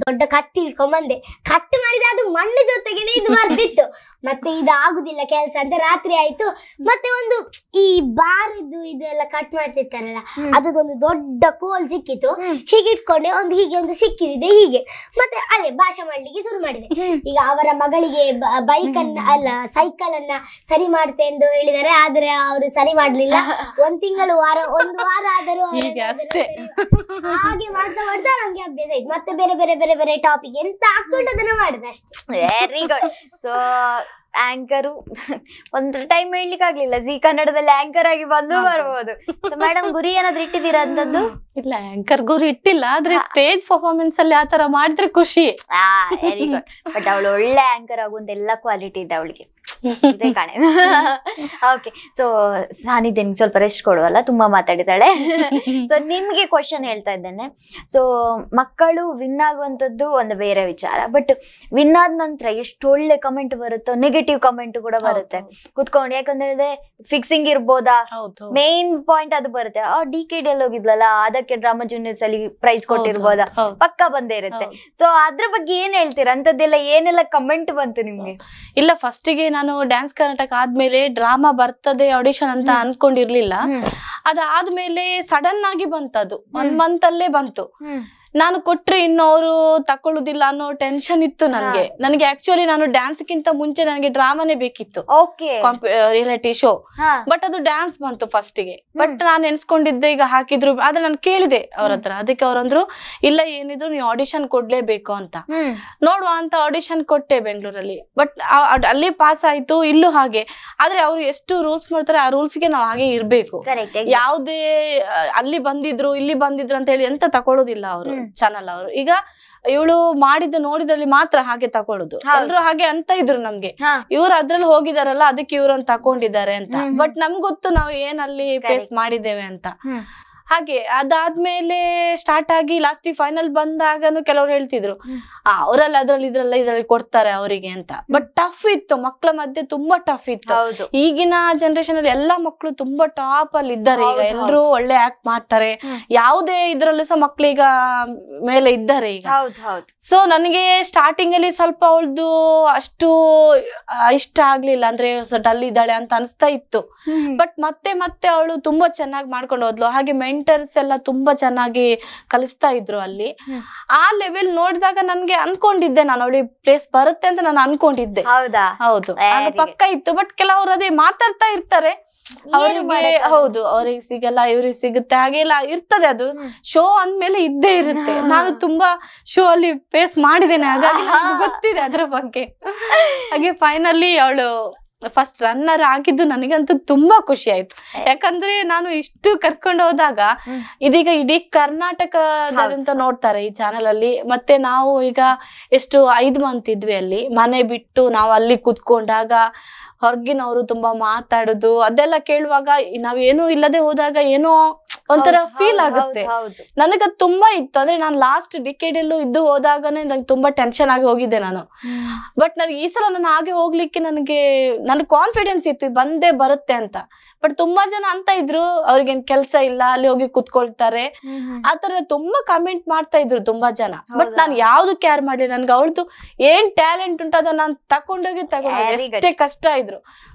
ದೊಡ್ಡ ಕತ್ತಿ ಇಟ್ಕೊಂಡ್ ಬಂದೆ. ಕಟ್ ಮಾಡಿದ್ರೆ ಅದು ಮಣ್ಣು ಜೊತೆಗೇನೆ ಇದು ಬರ್ತಿತ್ತು. ಮತ್ತೆ ಇದು ಆಗುದಿಲ್ಲ ಕೆಲಸ ಅಂತ ರಾತ್ರಿ ಆಯ್ತು. ಮತ್ತೆ ಒಂದು ಈ ಬಾರದ್ದು ಇದೆಲ್ಲ ಕಟ್ ಮಾಡ್ತಿರ್ತಾರಲ್ಲ, ಅದೊಂದು ದೊಡ್ಡ ಕೋಲ್ ಸಿಕ್ಕಿತ್ತು. ಹೀಗೆ ಇಟ್ಕೊಂಡೆ, ಒಂದು ಸಿಕ್ಕಿಸಿದೆ ಹೀಗೆ. ಮತ್ತೆ ಅದೇ ಭಾಷೆ ಮಾಡ್ಲಿಕ್ಕೆ ಶುರು ಮಾಡಿದೆ. ಈಗ ಅವರ ಮಗಳಿಗೆ ಸೈಕಲ್ ಅನ್ನ ಸರಿ ಮಾಡ್ತೆ ಎಂದು ಹೇಳಿದ್ದಾರೆ, ಆದ್ರೆ ಅವರು ಸರಿ ಮಾಡ್ಲಿಲ್ಲ. ಒಂದು ವಾರ ಆದರೂ ಹಾಗೆ ಮಾಡ್ತಾ ನಂಗೆ ಅಭ್ಯಾಸ ಆಯ್ತು. ಮತ್ತೆ ಬೇರೆ ಟಾಪಿಕ್ ಎಂತ ಹಾಕೊಂಡು ಅದನ್ನ ಮಾಡಿದೆ ಅಷ್ಟೇ. Very good. ಸೊ ಆಂಕರು ಒಂದು ಟೈಮ್ ಹೇಳ್ಲಿಕ್ಕೆ ಆಗ್ಲಿಲ್ಲ, ಜಿ ಕನ್ನಡದಲ್ಲಿ ಆಂಕರ್ ಆಗಿ ಬರ್ಬೋದು. ಮೇಡಮ್, ಗುರಿ ಏನಾದ್ರು ಇಟ್ಟಿದ್ದೀರಾ ಅಂತದ್ದು? ಇಲ್ಲ, ಆಂಕರ್ ಗುರಿ ಇಟ್ಟಿಲ್ಲ, ಆದ್ರೆ ಸ್ಟೇಜ್ ಪರ್ಫಾರ್ಮೆನ್ಸ್ ಅಲ್ಲಿ ಆತರ ಮಾಡಿದ್ರೆ ಖುಷಿ. Very good. ಬಟ್ ಅವಳು ಒಳ್ಳೆ ಆಂಕರ್ ಆಗುವಂತ ಎಲ್ಲ ಕ್ವಾಲಿಟಿ ಇದೆ ಅವಳಿಗೆ, ಇದೆ ಕಾಣೆ. ಓಕೆ, ಸೊ ಸಾನಿಧ್ಯ ನಿಮ್ಗೆ ಸ್ವಲ್ಪ ರೆಸ್ಟ್ ಕೊಡುವಲ್ಲ, ತುಂಬಾ ಮಾತಾಡಿದಾಳೆ. ಸೊ ನಿಮ್ಗೆ ಕ್ವಶನ್ ಹೇಳ್ತಾ ಇದ್ದೇನೆ. ಸೊ ಮಕ್ಕಳು ವಿನ್ ಆಗುವಂತದ್ದು ಒಂದು ಬೇರೆ ವಿಚಾರ, ಬಟ್ ವಿನ್ ಆದ ನಂತರ ಎಷ್ಟು ಒಳ್ಳೆ ಕಮೆಂಟ್ ಬರುತ್ತೋ, ನೆಗೆಟಿವ್ ಕಮೆಂಟ್ ಕೂಡ ಬರುತ್ತೆ ಕುತ್ಕೊಂಡು. ಯಾಕಂದ್ರೆ ಫಿಕ್ಸಿಂಗ್ ಇರ್ಬೋದಾ, ಮೇನ್ ಪಾಯಿಂಟ್ ಅದು ಬರುತ್ತೆ. DKD ಅಲ್ಲಿ ಹೋಗಿದ್ಲಲ್ಲ, ಅದಕ್ಕೆ ಡ್ರಾಮಾ ಜೂನಿಯರ್ಸ್ ಅಲ್ಲಿ ಪ್ರೈಸ್ ಕೊಟ್ಟಿರ್ಬೋದಾ, ಪಕ್ಕ ಬಂದೇ ಇರುತ್ತೆ. ಸೊ ಅದ್ರ ಬಗ್ಗೆ ಏನ್ ಹೇಳ್ತೀರಾ? ಅಂತದ್ದೆಲ್ಲ ಏನೆಲ್ಲ ಕಮೆಂಟ್ ಬಂತು ನಿಮ್ಗೆ? ಇಲ್ಲ, ಫಸ್ಟಿಗೆ ನಾನು ಡ್ಯಾನ್ಸ್ ಕರ್ನಾಟಕ ಆದ್ಮೇಲೆ ಡ್ರಾಮಾ ಬರ್ತದೆ ಆಡಿಷನ್ ಅಂತ ಅನ್ಕೊಂಡಿರ್ಲಿಲ್ಲ. ಅದಾದ್ಮೇಲೆ ಸಡನ್ ಆಗಿ ಬಂತದು, 1 ಮಂತ್ ಅಲ್ಲೇ ಬಂತು. ನಾನು ಕೊಟ್ರೆ ಇನ್ನು ಅವರು ತಕೊಳ್ಳುದಿಲ್ಲ ಅನ್ನೋ ಟೆನ್ಷನ್ ಇತ್ತು ನನಗೆ ಆಕ್ಚುಲಿ ನಾನು ಡ್ಯಾನ್ಸ್ ಗಿಂತ ಮುಂಚೆ ನನಗೆ ಡ್ರಾಮಾನೇ ಬೇಕಿತ್ತು, ರಿಯಾಲಿಟಿ ಶೋ. ಬಟ್ ಅದು ಡ್ಯಾನ್ಸ್ ಬಂತು ಫಸ್ಟಿಗೆ. ಬಟ್ ನಾನು ಎನ್ಸ್ಕೊಂಡಿದ್ದೆ ಈಗ ಹಾಕಿದ್ರು, ಆದ್ರೆ ನಾನು ಕೇಳಿದೆ ಅವ್ರ ಹತ್ರ. ಅದಕ್ಕೆ ಅವ್ರಂದ್ರು, ಇಲ್ಲ ಏನಿದ್ರು ನೀವು ಆಡಿಷನ್ ಕೊಡ್ಲೇಬೇಕು ಅಂತ. ನೋಡುವ ಅಂತ ಆಡಿಷನ್ ಕೊಟ್ಟೆ ಬೆಂಗಳೂರಲ್ಲಿ. ಬಟ್ ಅಲ್ಲಿ ಪಾಸ್ ಆಯ್ತು, ಇಲ್ಲೂ ಹಾಗೆ. ಆದ್ರೆ ಅವ್ರು ಎಷ್ಟು ರೂಲ್ಸ್ ಮಾಡ್ತಾರೆ, ಆ ರೂಲ್ಸ್ಗೆ ನಾವು ಹಾಗೆ ಇರ್ಬೇಕು. ಯಾವುದೇ ಅಲ್ಲಿ ಬಂದಿದ್ರು ಇಲ್ಲಿ ಬಂದಿದ್ರು ಅಂತ ಹೇಳಿ ಎಂತ ತಕೊಳ್ಳೋದಿಲ್ಲ ಅವರು. ಚಾನಲ್ ಅವರು. ಈಗ ಇವಳು ಮಾಡಿದ ನೋಡಿದ್ರಲ್ಲಿ ಮಾತ್ರ ಹಾಗೆ ತಕೊಳ್ಳುದು, ಎಲ್ರು ಹಾಗೆ ಅಂತ ಇದ್ರು ನಮ್ಗೆ, ಇವ್ರು ಅದ್ರಲ್ಲಿ ಹೋಗಿದಾರಲ್ಲ ಅದಕ್ಕೆ ಇವ್ರನ್ನ ತಕೊಂಡಿದ್ದಾರೆ ಅಂತ. ಬಟ್ ನಮ್ಗ್ ಗೊತ್ತು ನಾವು ಏನಲ್ಲಿ ಫೇಸ್ ಮಾಡಿದ್ದೇವೆ ಅಂತ. ಹಾಗೆ ಅದಾದ್ಮೇಲೆ ಸ್ಟಾರ್ಟ್ ಆಗಿ ಲಾಸ್ಟ್ ಫೈನಲ್ ಬಂದಾಗನು ಕೆಲವ್ರು ಹೇಳ್ತಿದ್ರು ಅವರಲ್ಲಿ ಇದ್ರಲ್ಲಿ ಕೊಡ್ತಾರೆ ಅವರಿಗೆ ಅಂತ. ಬಟ್ ಟಫ್ ಇತ್ತು, ಮಕ್ಕಳ ಮಧ್ಯೆ ತುಂಬಾ ಟಫ್ ಇತ್ತು. ಈಗಿನ ಜನರೇಷನ್ ಅಲ್ಲಿ ಎಲ್ಲಾ ಮಕ್ಕಳು ತುಂಬಾ ಟಾಪ್ ಅಲ್ಲಿ ಇದ್ದಾರೆ. ಈಗ ಎಲ್ರು ಒಳ್ಳೆ ಆಕ್ಟ್ ಮಾಡ್ತಾರೆ, ಯಾವುದೇ ಇದ್ರಲ್ಲೂ ಸಹ ಮಕ್ಳೀಗ ಮೇಲೆ ಇದ್ದಾರೆ ಈಗ. ಸೊ ನನಗೆ ಸ್ಟಾರ್ಟಿಂಗ್ ಅಲ್ಲಿ ಸ್ವಲ್ಪ ಅವಳ್ದು ಅಷ್ಟು ಇಷ್ಟ ಆಗ್ಲಿಲ್ಲ, ಅಂದ್ರೆ ಡಲ್ ಇದ್ದಾಳೆ ಅಂತ ಅನ್ಸ್ತಾ ಇತ್ತು. ಬಟ್ ಮತ್ತೆ ಅವಳು ತುಂಬಾ ಚೆನ್ನಾಗಿ ಮಾಡ್ಕೊಂಡು ಹೋದ್ಲು. ಹಾಗೆ ಮೆಂಟರ್ಸ್ ಎಲ್ಲ ತುಂಬಾ ಚೆನ್ನಾಗಿ ಕಲಿಸ್ತಾ ಇದ್ರು ಅಲ್ಲಿ. ಆ ಲೆವೆಲ್ ನೋಡಿದಾಗ ನನ್ಗೆ ಅನ್ಕೊಂಡಿದ್ದೆ ನಾನು ಅವಳಿಗೆ ಪ್ಲೇಸ್ ಬರುತ್ತೆ ಅಂತ ನಾನು ಅನ್ಕೊಂಡಿದ್ದೆ. ಹೌದು, ಅದು ಪಕ್ಕ ಇತ್ತು. ಬಟ್ ಕೆಲವರು ಅದೇ ಮಾತಾಡ್ತಾ ಇರ್ತಾರೆ, ಅವರಿಗೆ ಹೌದು ಅವ್ರಿಗೆ ಸಿಗಲ್ಲ ಇವ್ರಿಗೆ ಸಿಗುತ್ತೆ ಹಾಗೆಲ್ಲ ಇರ್ತದೆ. ಅದು ಶೋ ಅಂದ್ಮೇಲೆ ಇದ್ದೇ ಇರುತ್ತೆ. ನಾನು ತುಂಬಾ ಶೋ ಅಲ್ಲಿ ಫೇಸ್ ಮಾಡಿದ್ದೇನೆ, ಹಾಗಾಗಿ ಗೊತ್ತಿದೆ ಅದ್ರ ಬಗ್ಗೆ. ಹಾಗೆ ಫೈನಲಿ ಅವಳು ಫಸ್ಟ್ ರನ್ನರ್ ಆಗಿದ್ದು ನನಗಂತೂ ತುಂಬಾ ಖುಷಿ ಆಯ್ತು. ಯಾಕಂದ್ರೆ ನಾನು ಇಷ್ಟು ಕರ್ಕೊಂಡು ಹೋದಾಗ ಇದೀಗ ಇಡೀ ಕರ್ನಾಟಕದಂತ ನೋಡ್ತಾರೆ ಈ ಚಾನೆಲ್ ಅಲ್ಲಿ. ಮತ್ತೆ ನಾವು ಈಗ ಎಷ್ಟು 5 ಮಂತ್ ಇದ್ವಿ ಅಲ್ಲಿ, ಮನೆ ಬಿಟ್ಟು ನಾವು ಅಲ್ಲಿ ಕುತ್ಕೊಂಡಾಗ ಹೊರಗಿನವರು ತುಂಬಾ ಮಾತಾಡುದು ಅದೆಲ್ಲ ಕೇಳುವಾಗ ನಾವೇನು ಇಲ್ಲದೆ ಹೋದಾಗ ಏನೋ ಒಂಥರ ಫೀಲ್ ಆಗುತ್ತೆ. ನನಗದ್ ತುಂಬಾ ಇತ್ತು. ಅಂದ್ರೆ ನಾನು ಲಾಸ್ಟ್ ಡಿಕೇಡ್ ಎಲ್ಲೂ ಇದ್ದು ಹೋದಾಗನೇ ನಂಗೆ ತುಂಬಾ ಟೆನ್ಷನ್ ಆಗಿ ಹೋಗಿದ್ದೆ ನಾನು. ಬಟ್ ನನಗೆ ಈ ಸಲ ನಾನು ಹಾಗೆ ಹೋಗ್ಲಿಕ್ಕೆ ನನ್ಗೆ ಕಾನ್ಫಿಡೆನ್ಸ್ ಇತ್ತು ಬಂದೇ ಬರುತ್ತೆ ಅಂತ. ಬಟ್ ತುಂಬಾ ಜನ ಅಂತ ಇದ್ರು ಅವ್ರಿಗೇನ್ ಕೆಲ್ಸ ಇಲ್ಲ, ಅಲ್ಲಿ ಹೋಗಿ ಕುತ್ಕೊಳ್ತಾರೆ, ಆತರ ತುಂಬಾ ಕಮೆಂಟ್ ಮಾಡ್ತಾ ಇದ್ರು ತುಂಬಾ ಜನ. ಬಟ್ ನಾನು ಯಾವ್ದು ಕೇರ್ ಮಾಡ್ಲಿಲ್ಲ. ನನ್ಗೆ ಅವಳದು ಏನ್ ಟ್ಯಾಲೆಂಟ್ ಉಂಟು ಅದನ್ನ ನಾನು ತಕೊಂಡೋಗಿ ಎಷ್ಟೇ ಕಷ್ಟ ಇದ್ರು.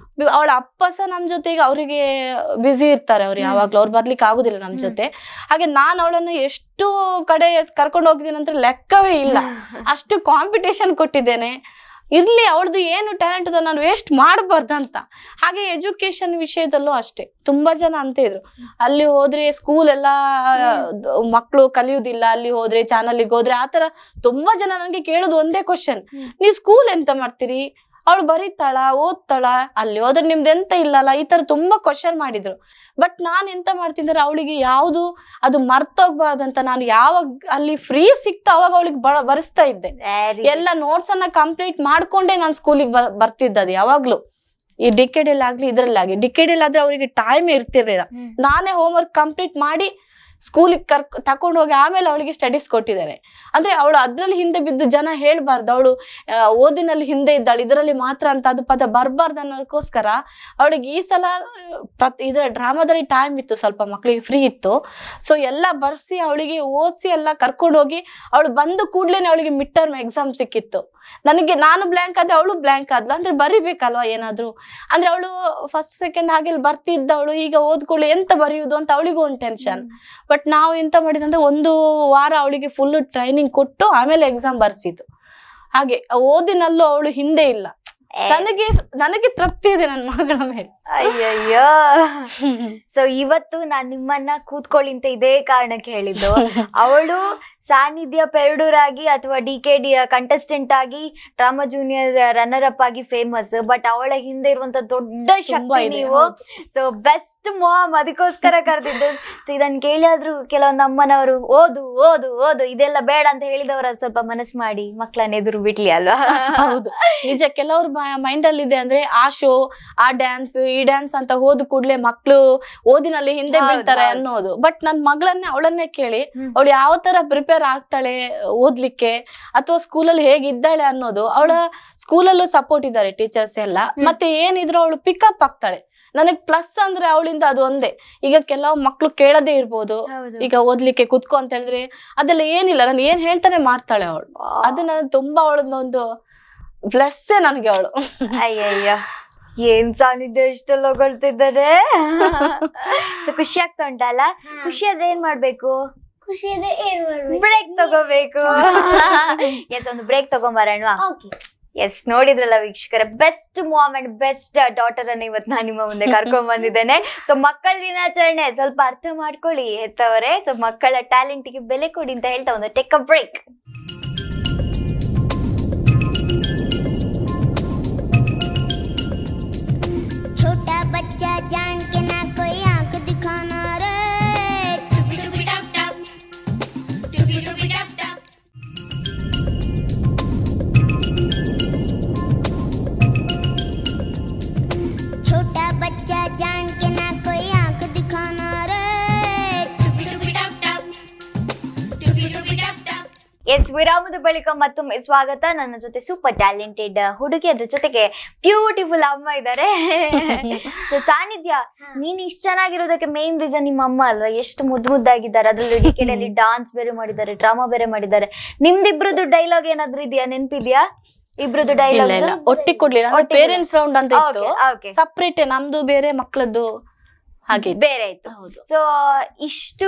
ಅವಳ ಅಪ್ಪ ಸಹ ನಮ್ ಜೊತೆ ಈಗ ಅವರಿಗೆ ಬ್ಯುಸಿ ಇರ್ತಾರೆ, ಅವ್ರು ಯಾವಾಗ್ಲೂ ಅವ್ರು ಬರ್ಲಿಕ್ಕೆ ಆಗುದಿಲ್ಲ ನಮ್ ಜೊತೆ. ಹಾಗೆ ನಾನು ಅವಳನ್ನು ಎಷ್ಟು ಕಡೆ ಕರ್ಕೊಂಡು ಹೋಗಿದ್ದೀನಿ ಅಂತ ಲೆಕ್ಕವೇ ಇಲ್ಲ, ಅಷ್ಟು ಕಾಂಪಿಟೇಷನ್ ಕೊಟ್ಟಿದ್ದೇನೆ. ಇರ್ಲಿ ಅವಳದು ಏನು ಟ್ಯಾಲೆಂಟ್ ಅದ ನಾನು ವೇಸ್ಟ್ ಮಾಡಬಾರ್ದಂತ. ಹಾಗೆ ಎಜುಕೇಶನ್ ವಿಷಯದಲ್ಲೂ ಅಷ್ಟೇ ತುಂಬಾ ಜನ ಅಂತ ಇದ್ರು, ಅಲ್ಲಿ ಹೋದ್ರೆ ಸ್ಕೂಲ್ ಎಲ್ಲ ಮಕ್ಕಳು ಕಲಿಯುವುದಿಲ್ಲ, ಅಲ್ಲಿ ಹೋದ್ರೆ ಚಾನಲ್ಗೆ ಹೋದ್ರೆ ಆತರ ತುಂಬಾ ಜನ ನನಗೆ ಕೇಳೋದು ಒಂದೇ ಕ್ವಶನ್, ನೀವು ಸ್ಕೂಲ್ ಎಂತ ಮಾಡ್ತೀರಿ, ಅವಳು ಬರೀತಾಳ ಓದ್ತಾಳ, ಅಲ್ಲಿ ಹೋದ್ರೆ ನಿಮ್ದು ಎಂತ ಇಲ್ಲಲ್ಲ, ಈ ತರ ತುಂಬಾ ಕ್ವಶನ್ ಮಾಡಿದ್ರು. ಬಟ್ ನಾನ್ ಎಂತ ಮಾಡ್ತಿದ್ರೆ ಅವಳಿಗೆ ಯಾವ್ದು ಅದು ಮರ್ತೋಗ್ಬಾರ್ದಂತ ನಾನು ಯಾವಾಗ ಅಲ್ಲಿ ಫ್ರೀ ಸಿಕ್ತ ಅವಾಗ ಅವಳಿಗೆ ಬರೆಸ್ತಾ ಇದ್ದೆ. ಎಲ್ಲ ನೋಟ್ಸ್ ಅನ್ನ ಕಂಪ್ಲೀಟ್ ಮಾಡ್ಕೊಂಡೇ ನಾನು ಸ್ಕೂಲಿಗೆ ಬರ್ತಿದ್ದದು ಯಾವಾಗ್ಲೂ. ಈ ಡಿಕೆಡಿಯಲ್ಲಿ ಆಗ್ಲಿ ಇದ್ರಲ್ಲಾಗ್ಲಿ, ಡಿಕೆಡಿಯಲ್ಲಿ ಆದ್ರೆ ಅವರಿಗೆ ಟೈಮ್ ಇರ್ತಿರ್ಲಿಲ್ಲ. ನಾನೇ ಹೋಮ್ ವರ್ಕ್ ಕಂಪ್ಲೀಟ್ ಮಾಡಿ ಸ್ಕೂಲಿಗೆ ತಕೊಂಡು ಹೋಗಿ ಆಮೇಲೆ ಅವಳಿಗೆ ಸ್ಟಡೀಸ್ ಕೊಟ್ಟಿದ್ದಾರೆ. ಅಂದ್ರೆ ಅವಳು ಅದ್ರಲ್ಲಿ ಹಿಂದೆ ಬಿದ್ದು ಜನ ಹೇಳ್ಬಾರ್ದು ಅವಳು ಓದಿನಲ್ಲಿ ಹಿಂದೆ ಇದ್ದಾಳೆ ಇದರಲ್ಲಿ ಮಾತ್ರ ಅಂತ ಅದು ಪದ ಬರ್ಬಾರ್ದು ಅನ್ನೋದಕ್ಕೋಸ್ಕರ ಅವಳಿಗೆ ಈ ಸಲ ಇದ್ರ ಡ್ರಾಮಾದಲ್ಲಿ ಟೈಮ್ ಇತ್ತು, ಸ್ವಲ್ಪ ಮಕ್ಕಳಿಗೆ ಫ್ರೀ ಇತ್ತು. ಸೊ ಎಲ್ಲ ಬರ್ಸಿ ಅವಳಿಗೆ ಓದಿಸಿ ಎಲ್ಲ ಕರ್ಕೊಂಡು ಹೋಗಿ ಅವಳು ಬಂದು ಕೂಡ್ಲೇನೆ ಅವಳಿಗೆ ಮಿಡ್ ಟರ್ಮ್ ಎಕ್ಸಾಮ್ ಸಿಕ್ಕಿತ್ತು. ನಾನು ಬ್ಲ್ಯಾಂಕ್ ಆದ್ರೆ ಅವಳು ಬ್ಲ್ಯಾಂಕ್ ಆದ್ಲು. ಅಂದ್ರೆ ಬರಿಬೇಕಲ್ವಾ ಏನಾದ್ರು, ಅಂದ್ರೆ ಅವಳು ಫಸ್ಟ್ ಸೆಕೆಂಡ್ ಹಾಗೆ ಬರ್ತಿದ್ದವಳು ಈಗ ಓದ್ಕೊಳ್ಳಿ ಎಂತ ಬರೆಯುವುದು ಅಂತ ಅವಳಿಗೂ ಒಂದು ಟೆನ್ಷನ್. ಬಟ್ ನಾವು ಎಂತ ಮಾಡಿದಂದ್ರೆ 1 ವಾರ ಅವಳಿಗೆ ಫುಲ್ ಟ್ರೈನಿಂಗ್ ಕೊಟ್ಟು ಆಮೇಲೆ ಎಕ್ಸಾಮ್ ಬರ್ಸಿದ್ದು. ಹಾಗೆ ಓದಿನಲ್ಲೂ ಅವಳು ಹಿಂದೆ ಇಲ್ಲ. ನನಗೆ ತೃಪ್ತಿ ಇದೆ ನನ್ನ ಮಗಳ ಮೇಲೆ. ಅಯ್ಯಯ್ಯೋ. ಸೊ ಇವತ್ತು ನಾನ್ ನಿಮ್ಮನ್ನ ಕೂತ್ಕೊಳ್ಳಿ ಅಂತ ಇದೇ ಕಾರಣಕ್ಕೆ ಹೇಳಿದ್ದು. ಅವಳು ಸಾನ್ನಿಧ್ಯ ಪೆರ್ಡೂರ್ ಆಗಿ ಅಥವಾ DKD ಕಂಟೆಸ್ಟೆಂಟ್ ಆಗಿ ಡ್ರಾಮಾ ಜೂನಿಯರ್ ರನ್ನರ್ ಅಪ್ ಆಗಿ ಫೇಮಸ್. ಬಟ್ ಅವಳ ಹಿಂದೆ ಇರುವಂತ ದೊಡ್ಡ ಶಕ್ತಿ ನೀವು. ಸೊ ಬೆಸ್ಟ್ ಮಾಮ್, ಅದಕ್ಕೋಸ್ಕರ ಕರೆದಿದ್ದು. ಸೊ ಇದನ್ನ ಕೇಳಿದ್ರು ಕೆಲವೊಂದು ಅಮ್ಮನವರು ಓದು ಓದು ಓದು ಇದೆಲ್ಲ ಬೇಡ ಅಂತ ಹೇಳಿದವರು ಸ್ವಲ್ಪ ಮನಸ್ಸು ಮಾಡಿ ಮಕ್ಕಳನ್ನ ಎದುರು ಬಿಡ್ಲಿ ಅಲ್ವಾ? ಹೌದು ನಿಜ. ಕೆಲವ್ರ ಮೈಂಡ್ ಅಲ್ಲಿ ಇದೆ ಅಂದ್ರೆ ಆ ಶೋ ಆ ಡ್ಯಾನ್ಸ್ ಈ ಡ್ಯಾನ್ಸ್ ಅಂತ ಹೋದ ಕೂಡ್ಲೆ ಮಕ್ಳು ಓದಿನಲ್ಲಿ ಹಿಂದೆ ಬೀಳ್ತಾರೆ ಅನ್ನೋದು. ಬಟ್ ನನ್ ಮಗಳನ್ನೇ ಅವಳನ್ನೇ ಕೇಳಿ ಅವಳು ಯಾವ ತರ ಪ್ರಿಪೇರ್ ಆಗ್ತಾಳೆ ಓದ್ಲಿಕ್ಕೆ ಅಥವಾ ಸ್ಕೂಲಲ್ಲಿ ಹೇಗಿದ್ದಾಳೆ ಅನ್ನೋದು. ಅವಳ ಸ್ಕೂಲಲ್ಲೂ ಸಪೋರ್ಟ್ ಇದ್ದಾರೆ ಟೀಚರ್ಸ್ ಎಲ್ಲ. ಮತ್ತೆ ಏನಿದ್ರು ಅವಳು ಪಿಕಪ್ ಆಗ್ತಾಳೆ. ನನಗ್ ಪ್ಲಸ್ ಅಂದ್ರೆ ಅವಳಿಂದ ಅದು ಒಂದೇ. ಈಗ ಕೆಲವು ಮಕ್ಳು ಕೇಳದೇ ಇರ್ಬೋದು, ಈಗ ಓದ್ಲಿಕ್ಕೆ ಕುತ್ಕೊ ಅಂತ ಹೇಳಿದ್ರೆ ಅದೆಲ್ಲ ಏನಿಲ್ಲ, ನಾನು ಏನ್ ಹೇಳ್ತಾನೆ ಮಾಡ್ತಾಳೆ ಅವಳು. ಅದು ನಾನು ತುಂಬಾ ಅವಳದೊಂದು ಪ್ಲಸ್ಸೇ ನನ್ಗೆ ಅವಳು. ಅಯ್ಯಯ್ಯ, ಏನ್ ಸಾನ್ನಿಧ್ಯ ಇಷ್ಟೆಲ್ಲ ಹೊಗಳ್ತಿದ್ದಾರೆ. ಖುಷಿ ಆಗ್ತಾ ಉಂಟಲ್ಲ? ಖುಷಿ ಆದ್ರೆ ಏನ್ ಮಾಡ್ಬೇಕು? ಖುಷಿ ಇದೆ ಏನ್ ಮಾಡ್ಬೇಕು? ಬ್ರೇಕ್ ತಗೋಬೇಕು. ಎಸ್, ಒಂದು ಬ್ರೇಕ್ ತಗೊಂಬರೋಣ. ಎಸ್, ನೋಡಿದ್ರಲ್ಲ ವೀಕ್ಷಕರ, best ma'am and best daughter ಅನ್ನ ಇವತ್ತು ನಾನು ನಿಮ್ಮ ಮುಂದೆ ಕರ್ಕೊಂಡ್ ಬಂದಿದ್ದೇನೆ. ಸೊ ಮಕ್ಕಳ ದಿನಾಚರಣೆ ಸ್ವಲ್ಪ ಅರ್ಥ ಮಾಡ್ಕೊಳ್ಳಿ ಹೆತ್ತವರೇ. ಸೊ ಮಕ್ಕಳ ಟ್ಯಾಲೆಂಟ್ ಗೆ ಬೆಲೆ ಕೊಡಿ ಅಂತ ಹೇಳ್ತಾ ಒಂದು ಟೇಕ್ ಅ ಬ್ರೇಕ್. छोटा बच्चा जान के ना कोई आंख दिखाना रे, टुपी टुपी टप टप, टुपी टुपी टप ಎಸ್, ವಿರಾಮದ ಬಳಿಕ ಮತ್ತೊಮ್ಮೆ ಸ್ವಾಗತ. ನನ್ನ ಜೊತೆ ಸೂಪರ್ ಟ್ಯಾಲೆಂಟೆಡ್ ಹುಡುಗಿ, ಅದ್ರ ಜೊತೆಗೆ ಬ್ಯೂಟಿಫುಲ್ ಅಮ್ಮ ಇದ್ದಾರೆ. ಸೊ ಸಾನಿಧ್ಯ, ನೀನ್ ಇಷ್ಟ ಚೆನ್ನಾಗಿರೋದಕ್ಕೆ ಮೇನ್ ರೀಸನ್ ನಿಮ್ಮ ಅಮ್ಮ ಅಲ್ವಾ? ಎಷ್ಟು ಮುದ್ದಾಗಿದ್ದಾರೆ. ಅದ್ರಲ್ಲಿ ಡಿಕೆಡಲ್ಲಿ ಡಾನ್ಸ್ ಬೇರೆ ಮಾಡಿದ್ದಾರೆ, ಡ್ರಾಮಾ ಬೇರೆ ಮಾಡಿದ್ದಾರೆ. ನಿಮ್ದಿಬ್ರದ್ದು ಡೈಲಾಗ್ ಏನಾದ್ರು ಇದೆಯಾ, ನೆನ್ಪಿದ್ಯಾ? ಇಬ್ರದ್ದು ಡೈಲಾಗ್ ಒಟ್ಟಿಗೆ ಕೊಡ್ಲಿಲ್ಲ, ಪೇರೆಂಟ್ಸ್ ರೌಂಡ್ ಅಂತ ಇತ್ತು, ಸಪ್ರೇಟ್, ನಮ್ದು ಬೇರೆ ಮಕ್ಕಳದ್ದು ಹಾಗೆ ಬೇರೆ ಇತ್ತು. ಸೊ ಇಷ್ಟು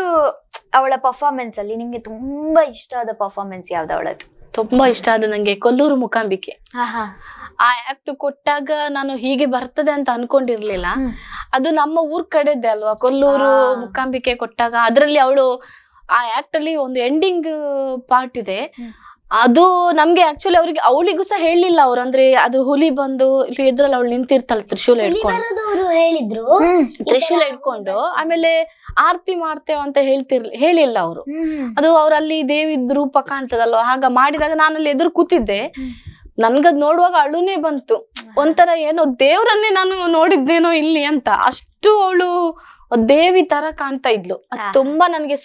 ಅವಳ ಪರ್ಫಾರ್ಮೆನ್ಸ್ ಅಲ್ಲಿ ನಿಮ್ಗೆ ತುಂಬಾ ಇಷ್ಟ ಆದ ಪರ್ಫಾರ್ಮೆನ್ಸ್ ಯಾವ್ದು ಅವಳದ್ದು? ತುಂಬಾ ಇಷ್ಟ ಆದ ನಂಗೆ ಕೊಲ್ಲೂರು ಮೂಕಾಂಬಿಕೆ. ಆ ಆಕ್ಟ್ ಕೊಟ್ಟಾಗ ನಾನು ಹೀಗೆ ಬರ್ತದೆ ಅಂತ ಅನ್ಕೊಂಡಿರ್ಲಿಲ್ಲ. ಅದು ನಮ್ಮ ಊರ್ ಕಡೆದೆ ಅಲ್ವಾ, ಕೊಲ್ಲೂರು ಮೂಕಾಂಬಿಕೆ ಕೊಟ್ಟಾಗ ಅದ್ರಲ್ಲಿ ಅವಳು ಆ ಆಕ್ಟ್ ಅಲ್ಲಿ ಒಂದು ಎಂಡಿಂಗ್ ಪಾರ್ಟ್ ಇದೆ. ಅದು ನಮ್ಗೆ ಆಕ್ಚುಲಿ ಅವ್ರಿಗೆ ಅವಳಿಗೂ ಸಹ ಹೇಳಿಲ್ಲ ಅವ್ರು, ಅಂದ್ರೆ ಅದು ಹುಲಿ ಬಂದು ಇಲ್ಲಿ ಎದ್ರಲ್ಲಿ ಅವಳು ನಿಂತಿರ್ತಾಳೆ ತ್ರಿಶೂಲ ಹೇಳಿದ್ರು, ತ್ರಿಶೂಲ ಹಿಡ್ಕೊಂಡು ಆಮೇಲೆ ಆರತಿ ಮಾಡ್ತೇವ ಅಂತ ಹೇಳಿಲ್ಲ ಅವರು. ಅದು ಅವ್ರಲ್ಲಿ ದೇವಿ ರೂಪ ಕಾಣ್ತದಲ್ವ, ಹಾಗ ಮಾಡಿದಾಗ ನಾನಲ್ಲಿ ಎದುರು ಕೂತಿದ್ದೆ. ನನ್ಗದ್ ನೋಡುವಾಗ ಅಳುನೇ ಬಂತು, ಒಂಥರ ಏನೋ ದೇವ್ರನ್ನೇ ನಾನು ನೋಡಿದ್ದೇನೋ ಇಲ್ಲಿ ಅಂತ. ಅಷ್ಟು ಅವಳು ದೇವಿ ತರ ಕಾಣ್ತಾ ಇದ್ಲು. ಅದು ತುಂಬಾ ನನ್ಗೆ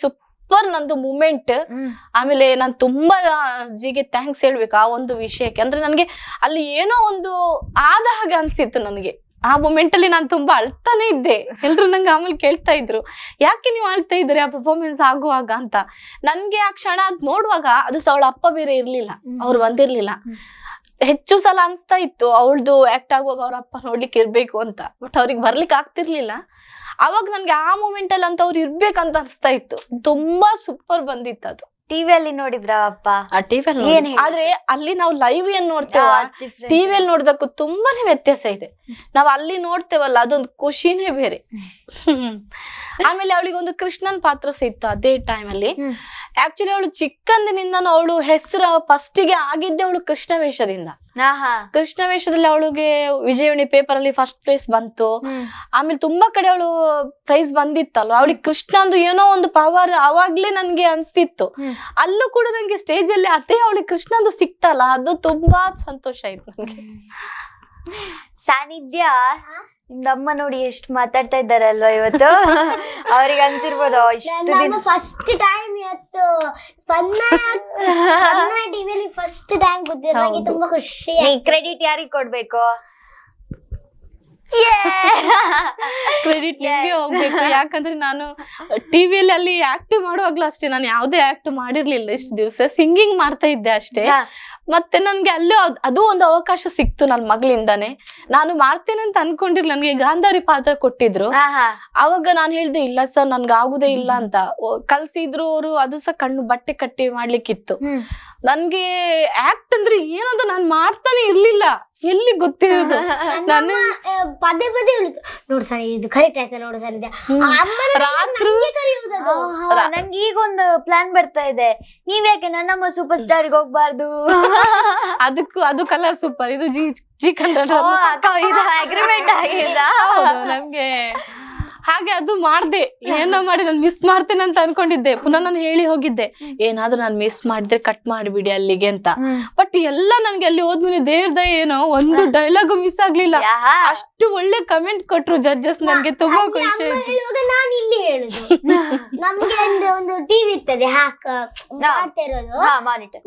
ನಂದು ಮೂಮೆಂಟ್. ಆಮೇಲೆ ನಾನು ತುಂಬಾ ಅಜ್ಜಿಗೆ ಥ್ಯಾಂಕ್ಸ್ ಹೇಳ್ಬೇಕು ಆ ಒಂದು ವಿಷಯಕ್ಕೆ. ಅಂದ್ರೆ ನನ್ಗೆ ಅಲ್ಲಿ ಏನೋ ಒಂದು ಆದ ಹಾಗೆ ಅನ್ಸಿತ್ತು ನನಗೆ. ಆ ಮೂಮೆಂಟ್ ಅಲ್ಲಿ ನಾನು ತುಂಬಾ ಅಳ್ತಾನೆ ಇದ್ದೆ. ಎಲ್ರು ನಂಗೆ ಆಮೇಲೆ ಕೇಳ್ತಾ ಇದ್ರು, ಯಾಕೆ ನೀವು ಅಳ್ತಾ ಇದ್ರಿ ಆ ಪರ್ಫಾರ್ಮೆನ್ಸ್ ಆಗುವಾಗ ಅಂತ. ನನ್ಗೆ ಆ ಕ್ಷಣ ಅದ್ ನೋಡುವಾಗ, ಅದು ಸಹ ಅವಳ ಅಪ್ಪ ಬೇರೆ ಇರ್ಲಿಲ್ಲ, ಅವ್ರು ಬಂದಿರ್ಲಿಲ್ಲ. ಹೆಚ್ಚು ಸಲ ಅನ್ಸ್ತಾ ಇತ್ತು ಅವಳದು ಆಕ್ಟ್ ಆಗುವಾಗ ಅವ್ರ ಅಪ್ಪ ನೋಡ್ಲಿಕ್ಕೆ ಇರ್ಬೇಕು ಅಂತ. ಬಟ್ ಅವ್ರಿಗೆ ಬರ್ಲಿಕ್ಕೆ ಆಗ್ತಿರ್ಲಿಲ್ಲ. ಅವಾಗ ನನ್ಗೆ ಆ ಮೂಮೆಂಟ್ ಅಲ್ಲಿ ಅಂತ ಅವ್ರು ಇರ್ಬೇಕಂತ ಅನ್ಸ್ತಾ ಇತ್ತು. ತುಂಬಾ ಸೂಪರ್ ಬಂದಿತ್ತು ಅದು. ಟಿವಿಯಲ್ಲಿ ನೋಡಿದ್ರ ಅಪ್ಪ? ಟಿವಿಯಲ್ಲಿ, ಆದ್ರೆ ಅಲ್ಲಿ ನಾವು ಲೈವ್ ಏನ್ ನೋಡ್ತೇವ, ಟಿವಿಯಲ್ಲಿ ನೋಡಿದಕ್ಕೂ ತುಂಬಾನೇ ವ್ಯತ್ಯಾಸ ಇದೆ. ನಾವ್ ಅಲ್ಲಿ ನೋಡ್ತೇವಲ್ಲ, ಅದೊಂದು ಖುಷಿನೇ ಬೇರೆ. ಆಮೇಲೆ ಅವಳಿಗೆ ಒಂದು ಕೃಷ್ಣನ್ ಪಾತ್ರ ಸಿಕ್ತು ಅದೇ ಟೈಮ್ ಅಲ್ಲಿ. ಆಕ್ಚುಲಿ ಅವಳು ಚಿಕ್ಕಂದಿನಿಂದ ಅವಳು ಹೆಸರು ಫಸ್ಟಿಗೆ ಆಗಿದ್ದೆ ಅವಳು ಕೃಷ್ಣ ವೇಷದಿಂದ. ಕೃಷ್ಣ ವೇಷದಲ್ಲಿ ಅವಳಿಗೆ ವಿಜಯವಾಣಿ ಪೇಪರ್ ಅಲ್ಲಿ ಫಸ್ಟ್ ಪ್ಲೇಸ್ ಬಂತು. ಆಮೇಲೆ ತುಂಬಾ ಕಡೆ ಅವಳು ಪ್ರೈಸ್ ಬಂದಿತ್ತಲ್ವ. ಅವಳಿಗೆ ಕೃಷ್ಣ ಅಂದು ಏನೋ ಒಂದು ಪವರ್ ಅವಾಗ್ಲೇ ನನ್ಗೆ ಅನ್ಸ್ತಿತ್ತು. ಅಲ್ಲೂ ಕೂಡ ನಂಗೆ ಸ್ಟೇಜ್ ಅಲ್ಲಿ ಅದೇ ಅವಳಿಗೆ ಕೃಷ್ಣ ಅಂದು ಸಿಕ್ತಲ್ಲ, ಅದು ತುಂಬಾ ಸಂತೋಷ ಆಯ್ತು ನನ್ಗೆ. ಸಾನಿಧ್ಯ, ನಿಮ್ದಮ್ಮ ನೋಡಿ ಎಷ್ಟು ಮಾತಾಡ್ತಾ ಇದ್ದಾರಲ್ವಾ ಇವತ್ತು. ಅವ್ರಿಗೆ ಅನ್ಸಿರ್ಬೋದು ಫಸ್ಟ್ ಟೈಮ್ ಇವತ್ತು ಸ್ಪಂದನ ಟಿವಿಯಲ್ಲಿ ಫಸ್ಟ್ ಟೈಮ್ ಗೊತ್ತಿರೋದು. ತುಂಬಾ ಖುಷಿ. ಕ್ರೆಡಿಟ್ ಯಾರಿಗೆ ಕೊಡ್ಬೇಕು? ಕ್ರೆಡಿಟ್ ನಿಮ್ಗೆ ಹೋಗ್ಬೇಕು. ಯಾಕಂದ್ರೆ ನಾನು ಟಿವಿಯಲ್ಲಿ ಅಲ್ಲಿ ಆಕ್ಟ್ ಮಾಡುವಾಗ್ಲೂ ಅಷ್ಟೇ, ನಾನು ಯಾವ್ದೇ ಆಕ್ಟ್ ಮಾಡಿರ್ಲಿಲ್ಲ ಇಷ್ಟು ದಿವಸ. ಸಿಂಗಿಂಗ್ ಮಾಡ್ತಾ ಇದ್ದೆ ಅಷ್ಟೇ. ಮತ್ತೆ ನನ್ಗೆ ಅಲ್ಲೂ ಅದು ಒಂದು ಅವಕಾಶ ಸಿಕ್ತು ನನ್ನ ಮಗಳಿಂದಾನೆ. ನಾನು ಮಾಡ್ತೇನೆ ಅಂತ ಅನ್ಕೊಂಡಿರ್ಲಿಲ್ಲ. ನನ್ಗೆ ಗಾಂಧಾರಿ ಪಾತ್ರ ಕೊಟ್ಟಿದ್ರು. ಅವಾಗ ನಾನು ಹೇಳ್ದೆ, ಇಲ್ಲ ಸರ್ ನನ್ಗೆ ಆಗುದೇ ಇಲ್ಲ ಅಂತ. ಕಲ್ಸಿದ್ರು ಅವರು, ಅದು ಸಹ ಕಣ್ಣು ಬಟ್ಟೆ ಕಟ್ಟಿ ಮಾಡ್ಲಿಕ್ಕಿತ್ತು. ನನ್ಗೆ ಆಕ್ಟ್ ಅಂದ್ರೆ ಏನಂತ ನಾನು ಮಾಡ್ತಾನೆ ಇರ್ಲಿಲ್ಲ, ಎಲ್ಲಿ ಗೊತ್ತಿರೋದು. ನಾನು ಪದೇ ಪದೇ ಹೇಳುದು, ನೋಡು ಸರ್ ಇದು ಕರೆಕ್ಟ್ ಆಯ್ತಾ, ನೋಡು ಸರ್ ರಾತ್ರಿ. ನಂಗೆ ಈಗೊಂದು ಪ್ಲಾನ್ ಬರ್ತಾ ಇದೆ, ನೀವ್ಯಾಕೆ ನನ್ನಮ್ಮ ಸೂಪರ್ ಸ್ಟಾರ್ಗೆ ಹೋಗ್ಬಾರ್ದು? ಅದಕ್ಕೂ ಅದು ಕಲರ್ ಸೂಪರ್, ಇದು ಚಿಕನ್ ಅಗ್ರಿಮೆಂಟ್ ಆಗಿಲ್ಲ ನಮ್ಗೆ. ಹಾಗೆ ಅದು ಮಾಡ್ದೆ, ಏನೋ ಮಾಡಿ ನಾನು ಮಿಸ್ ಮಾಡ್ತೇನೆ ಅಂತ ಅನ್ಕೊಂಡಿದ್ದೆ. ಪುನಃ ನಾನು ಹೇಳಿ ಹೋಗಿದ್ದೆ, ಏನಾದ್ರೂ ನಾನು ಮಿಸ್ ಮಾಡಿದ್ರೆ ಕಟ್ ಮಾಡಿಬಿಡಿ ಅಲ್ಲಿಗೆ ಅಂತ. ಬಟ್ ಎಲ್ಲ ನನ್ಗೆ ಅಲ್ಲಿ ಹೋದ್ಮೇಲೆ ದೇವ್ರದ ಏನೋ ಒಂದು ಡೈಲಾಗು ಮಿಸ್ ಆಗ್ಲಿಲ್ಲ. ಅಷ್ಟು ಒಳ್ಳೆ ಕಮೆಂಟ್ ಕೊಟ್ರು ಜಡ್ಜಸ್. ನನ್ಗೆ ತುಂಬಾ ಖುಷಿ ಆಯ್ತು. ನಾನು ಇಲ್ಲಿ ಹೇಳುದು, ನಮ್ಗೆ ಒಂದು ಟಿವಿ ಇರ್ತದೆ ಮಾಡ್ತಾ ಇರೋದು,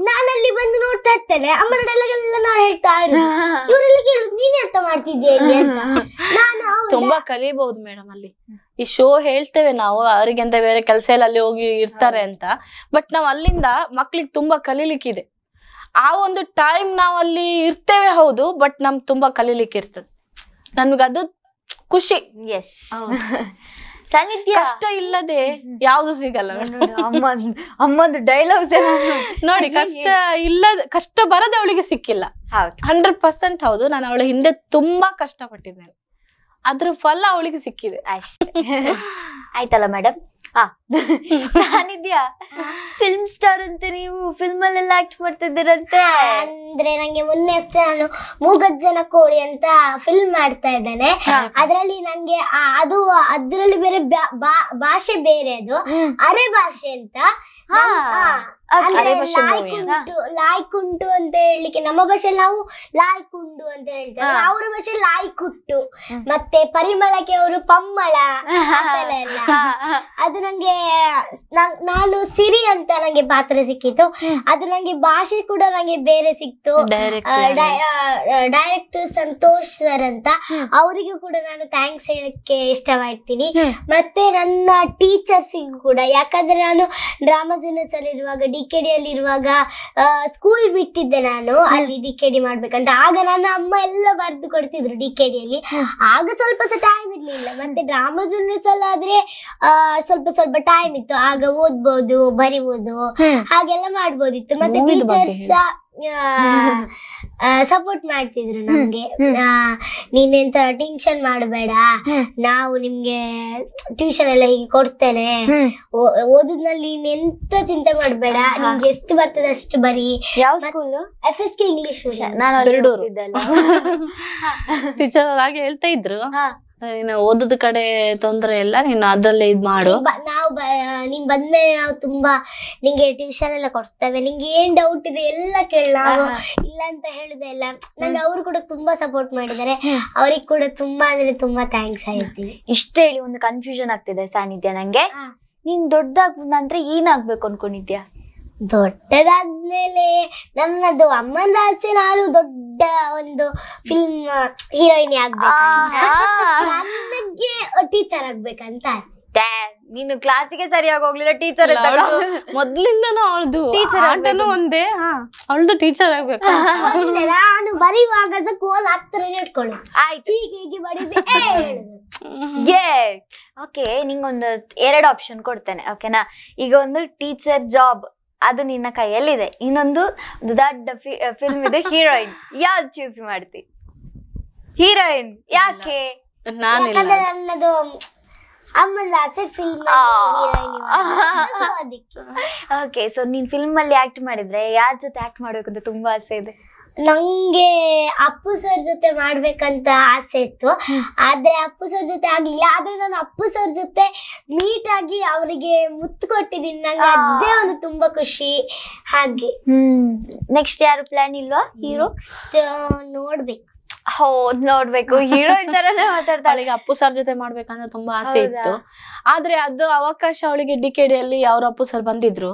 ನಾನು ಅಲ್ಲಿ ಬಂದು ನೋಡ್ತಾ ಇರ್ತೇನೆ. ಅಮ್ಮನ ಡೈಲಾಗ್ ಎಲ್ಲ ನಾ ಹೇಳ್ತಾ ಇರೋದು, ಇವರೆಲ್ಲ ಕೇಳುದು ನೀನೇ ಅಂತ ಮಾಡ್ತಿದ್ದೆ ಅಂತ. ನಾನು ತುಂಬಾ ಕಲಿಬಹುದು ಮೇಡಮ್ ಅಲ್ಲಿ. ಈ ಶೋ ಹೇಳ್ತೇವೆ ನಾವು, ಅವರಿಗೆ ಅಂತ ಬೇರೆ ಕೆಲಸ ಎಲ್ಲ ಅಲ್ಲಿ ಹೋಗಿ ಇರ್ತಾರೆ ಅಂತ. ಬಟ್ ನಾವ್ ಅಲ್ಲಿಂದ ಮಕ್ಳಿಗೆ ತುಂಬಾ ಕಲೀಲಿಕ್ಕಿದೆ. ಆ ಒಂದು ಟೈಮ್ ನಾವ್ ಅಲ್ಲಿ ಇರ್ತೇವೆ ಹೌದು, ಬಟ್ ನಮ್ಗೆ ತುಂಬಾ ಕಲೀಲಿಕ್ಕೆ ಇರ್ತದೆ. ನನ್ಗದು ಖುಷಿ. ಎಸ್, ಸಾನಿಧ್ಯ ಕಷ್ಟ ಇಲ್ಲದೆ ಯಾವ್ದು ಸಿಗಲ್ಲ. ಅಮ್ಮಂದು ಡೈಲಾಗ್ಸ್ ನೋಡಿ, ಕಷ್ಟ ಬರದೆ ಅವಳಿಗೆ ಸಿಕ್ಕಿಲ್ಲ. 100% ಹೌದು. ನಾನು ಅವಳ ಹಿಂದೆ ತುಂಬಾ ಕಷ್ಟಪಟ್ಟಿದ್ದೇನೆ, ಅದ್ರ ಫಲ ಅವಳಿಗೆ ಸಿಕ್ಕಿದೆ ಅಷ್ಟೇ. ಆಯ್ತಲ್ಲ ಮೇಡಮ್? ಸಾನಿಧ್ಯ, ಫಿಲ್ಮ್ ಸ್ಟಾರ್ ಅಂತ ನೀವು ಫಿಲ್ಮ್ ಅಲ್ಲೆಲ್ಲ ಆಕ್ಟ್ ಮಾಡ್ತಿದ್ದೀರಂತೆ. ಅಂದ್ರೆ ನಂಗೆ ಮೊನ್ನೆ ಅಷ್ಟೇ ನಾನು ಮೂಗಜ್ಜನ ಕೋಳಿ ಅಂತ ಫಿಲ್ಮ್ ಮಾಡ್ತಾ ಇದ್ದೇನೆ. ಅದ್ರಲ್ಲಿ ನಂಗೆ ಅದು ಅದ್ರಲ್ಲಿ ಬೇರೆ ಭಾಷೆ ಬೇರೆ, ಅದು ಅರೆ ಭಾಷೆ ಅಂತ. ಲಾಯ್ಕುಂಟು ಅಂತ ಹೇಳಲಿಕ್ಕೆ ನಮ್ಮ ಭಾಷೆಯಲ್ಲಿ ನಾವು ಲಾಯ್ಕುಂಡು ಅಂತ ಹೇಳ್ತೇವೆ, ಅವ್ರ ಭಾಷೆ ಲಾಯ್ಕುಟ್ಟು. ಮತ್ತೆ ಪರಿಮಳಕ್ಕೆ ಅವರು ಪಮ್ಮಳ ಎಲ್ಲ. ಅದು ನಂಗೆ ನಾನು ಸಿರಿ ಅಂತ ನಂಗೆ ಪಾತ್ರ ಸಿಕ್ಕಿತ್ತು. ಅದು ನಂಗೆ ಭಾಷೆ ಕೂಡ ನಂಗೆ ಬೇರೆ ಸಿಕ್ತು. ಡೈರೆಕ್ಟರ್ ಸಂತೋಷ್ ಸರ್ ಅಂತ, ಅವರಿಗೂ ಕೂಡ ನಾನು ಥ್ಯಾಂಕ್ಸ್ ಹೇಳಕ್ಕೆ ಇಷ್ಟಪಡ್ತೀನಿ. ಮತ್ತೆ ನನ್ನ ಟೀಚರ್ಸಿಗೂ ಕೂಡ, ಯಾಕಂದ್ರೆ ನಾನು ಡ್ರಾಮಾ ಜೂನಿಯರ್ಸ್ ಅಲ್ಲಿ ಇರುವಾಗ, DKD ಅಲ್ಲಿ ಇರುವಾಗ ಸ್ಕೂಲ್ ಬಿಟ್ಟಿದ್ದೆ ನಾನು, ಅಲ್ಲಿ DKD ಮಾಡ್ಬೇಕಂತ. ಆಗ ನನ್ನ ಅಮ್ಮ ಎಲ್ಲ ಬರ್ದು ಕೊಡ್ತಿದ್ರು DKD ಅಲ್ಲಿ. ಆಗ ಸ್ವಲ್ಪ ಸಹ ಟೈಮ್ ಇರ್ಲಿಲ್ಲ. ಮತ್ತೆ ಡ್ರಾಮಾ ಜೂನಿಯರ್ಸ್ ಅಲ್ಲಿ ಆದ್ರೆ ಸ್ವಲ್ಪ ಟೈಮ್ ಇತ್ತು. ಆಗ ಓದ್ಬೋದು, ಬರಿಬೋದು, ಹಾಗೆಲ್ಲ ಮಾಡ್ಬೋದಿತ್ತು. ಮತ್ತೆ ಟೀಚರ್ಸ್ ಸಪೋರ್ಟ್ ಮಾಡ್ತಿದ್ರು ನಮ್ಗೆ. ನೀನೆಂತ ಟೆನ್ಷನ್ ಮಾಡಬೇಡ, ನಾವು ನಿಮ್ಗೆ ಟ್ಯೂಷನ್ ಎಲ್ಲ ಹೀಗೆ ಕೊಡ್ತೇನೆ, ಓದುದ್ನಲ್ಲಿ ನೀನೆಂತ ಚಿಂತೆ ಮಾಡಬೇಡ, ನಿಮ್ಗೆ ಎಷ್ಟು ಬರ್ತದೆ ಅಷ್ಟು ಬರಿ. ಯಾವ ಸ್ಕೂಲ್? FSK English medium. ನಾನು ಪೆರ್ಡೂರು ಟೀಚರ್ ಆಗಿ ಹೇಳ್ತಾ ಇದ್ರು, ನೀನು ಓದದ ಕಡೆ ತೊಂದರೆ ಇಲ್ಲ, ನೀನು ಅದ್ರಲ್ಲೇ ಇದ್ ಮಾಡು. ನಾವು ನೀನ್ ಬಂದ್ಮೇಲೆ ನಾವು ತುಂಬಾ ನಿಂಗೆ ಟ್ಯೂಷನ್ ಎಲ್ಲ ಕೊಡ್ತೇವೆ, ನಿಂಗೆ ಏನ್ ಡೌಟ್ ಇದೆ ಎಲ್ಲ ಕೇಳ, ನಾವು ಇಲ್ಲ ಅಂತ ಹೇಳುದೇ ಇಲ್ಲ. ನಂಗೆ ಅವ್ರು ಕೂಡ ತುಂಬಾ ಸಪೋರ್ಟ್ ಮಾಡಿದ್ದಾರೆ. ಅವ್ರಿಗೆ ಕೂಡ ತುಂಬಾ ಅಂದ್ರೆ ತುಂಬಾ ಥ್ಯಾಂಕ್ಸ್ ಹೇಳ್ತೀನಿ. ಇಷ್ಟ ಹೇಳಿ ಒಂದು ಕನ್ಫ್ಯೂಷನ್ ಆಗ್ತಿದೆ ಸಾನಿಧ್ಯ ನಂಗೆ. ನೀನ್ ದೊಡ್ಡದಾಗ್ ನಂತರ ಏನಾಗ್ಬೇಕು ಅನ್ಕೊಂಡಿದ್ಯಾ? ದೊಡ್ಡದಾದ್ಮೇಲೆ ನನ್ನದು ಅಮ್ಮನ ಆಸೆ, ನಾನು ದೊಡ್ಡ ಒಂದು ಫಿಲ್ಮ್ ಹೀರೋಯಿನಿ ಆಗ್ಬೇಕು, ನನಗೆ ಟೀಚರ್ ಆಗ್ಬೇಕಂತ ಆಸೆ. ನೀನು ಕ್ಲಾಸಿಗೆ ಸರಿಯಾಗಿ ಹೋಗ್ಲಿಲ್ಲ, ಟೀಚರ್ ಮೊದ್ಲಿಂದನೂ ಅವಳದು ಆಟನೂ ಒಂದೇ, ಅವಳದು ಟೀಚರ್ ಆಗ್ಬೇಕು. ನಾನು ಬರೆಯುವಾಗ ಸಹ ಕೋಲ್ ಹತ್ರ ಇಟ್ಕೊಳ್ಳು, ಆಯ್ತು ಹೀಗೆ ಬಡಿದೆ. ಓಕೆ, ನಿಂಗೊಂದು 2 ಆಪ್ಷನ್ ಕೊಡ್ತೇನೆ, ಓಕೆನಾ? ಈಗ ಒಂದು ಟೀಚರ್ ಜಾಬ್, ಅದು ನಿನ್ನ ಕೈಯಲ್ಲಿದೆ. ಇನ್ನೊಂದು ದೊಡ್ಡ ಫಿಲ್ಮ್ ಇದೆ, ಹೀರೋಯಿನ್. ಯಾವ್ದು ಚೂಸ್ ಮಾಡ್ತಿ? ಹೀರೋಯಿನ್. ಯಾಕೆ? ನನ್ನದು ಅಮ್ಮನ ಆಸೆ ಫಿಲ್ಮ್ ಹೀರೋಯಿನ್. ಓಕೆ, ಸೊ ನೀನ್ ಫಿಲ್ಮ್ ಅಲ್ಲಿ ಆಕ್ಟ್ ಮಾಡಿದ್ರೆ ಯಾರ ಜೊತೆ ಆಕ್ಟ್ ಮಾಡ್ಬೇಕು ಅಂತ ತುಂಬಾ ಆಸೆ ಇದೆ? ನಂಗೆ ಅಪ್ಪು ಸರ್ ಜೊತೆ ಮಾಡ್ಬೇಕಂತ ಆಸೆ ಇತ್ತು, ಆದ್ರೆ ಅಪ್ಪು ಸರ್ ಜೊತೆ ಆಗ್ಲಿಲ್ಲ. ಆದ್ರೆ ನಾನು ಅಪ್ಪು ಸರ್ ಜೊತೆ ಮೀಟ್ ಆಗಿ ಅವರಿಗೆ ಮುತ್ತು ಕೊಟ್ಟಿದ್ದೀನಿ, ನಂಗೆ ಅದೇ ಒಂದು ತುಂಬಾ ಖುಷಿ. ಹಾಗೆ ನೆಕ್ಸ್ಟ್ ಯಾರು ಪ್ಲಾನ್ ಇಲ್ವಾ? ಹೀರೋ ನೋಡ್ಬೇಕು. ನೋಡ್ಬೇಕು, ಹೀರೋಯಿನ್ ತರನೇ ಮಾತಾಡ್ತಾಳೆ. ಅವಳಿಗೆ ಅಪ್ಪು ಸರ್ ಜೊತೆ ಮಾಡ್ಬೇಕಂತ ತುಂಬಾ ಆಸೆ ಇತ್ತು, ಆದ್ರೆ ಅದು ಅವಕಾಶ ಅವಳಿಗೆ DKD ಅಲ್ಲಿ ಅವ್ರ ಅಪ್ಪು ಸರ್ ಬಂದಿದ್ರು.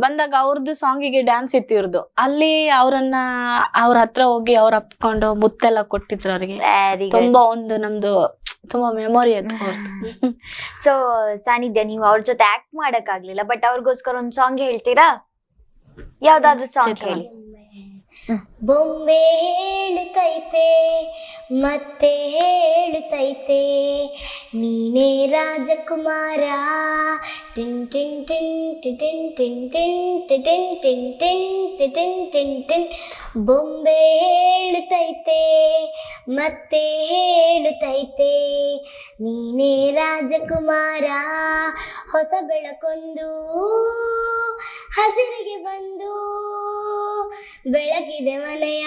ಬಂದಾಗ ಅವ್ರದ್ದು ಸಾಂಗಿಗೆ ಡ್ಯಾನ್ಸ್ ಇತ್ತು ಇವ್ರದ್ದು. ಅಲ್ಲಿ ಅವ್ರನ್ನ ಅವ್ರ ಹತ್ರ ಹೋಗಿ ಅವ್ರ ಅಪ್ಕೊಂಡು ಮುತ್ತೆಲ್ಲ ಕೊಟ್ಟಿದ್ರು ಅವ್ರಿಗೆ. ತುಂಬಾ ಒಂದು ನಮ್ದು ತುಂಬಾ ಮೆಮೊರಿ ಅದು. ಸೊ ಸಾನಿಧ್ಯ, ನೀವು ಅವ್ರ ಜೊತೆ ಆಕ್ಟ್ ಮಾಡಕ್ ಆಗ್ಲಿಲ್ಲ, ಬಟ್ ಅವ್ರಿಗೋಸ್ಕರ ಒಂದ್ ಸಾಂಗ್ ಹೇಳ್ತೀರಾ? ಯಾವ್ದಾದ್ರು ಸಾಂಗ್ ಹೇಳಿ. ಬೊಂಬೆ ಹೇಳುತ್ತೈತೆ ಮತ್ತೆ ಹೇಳುತ್ತೈತೆ, ನೀನೇ ರಾಜಕುಮಾರ, ಟಿನ್ ಟಿನ್ ಟಿನ್ ಟಿನ್ ಟಿನ್ ಟಿನ್ ಟಿನ್ ಟಿನ್ ಟಿನ್ ಟಿನ್ ಟಿನ್ ಟಿನ್. ಬೊಂಬೆ ಹೇಳುತ್ತೈತೆ ಮತ್ತೆ ಹೇಳುತ್ತೈತೆ, ನೀನೇ ರಾಜಕುಮಾರ, ಹೊಸ ಬೆಳಕೊಂದು ಹಸಿರಿಗೆ ಬಂದು ಬೆಳಗಿದೆ ಮನೆಯ.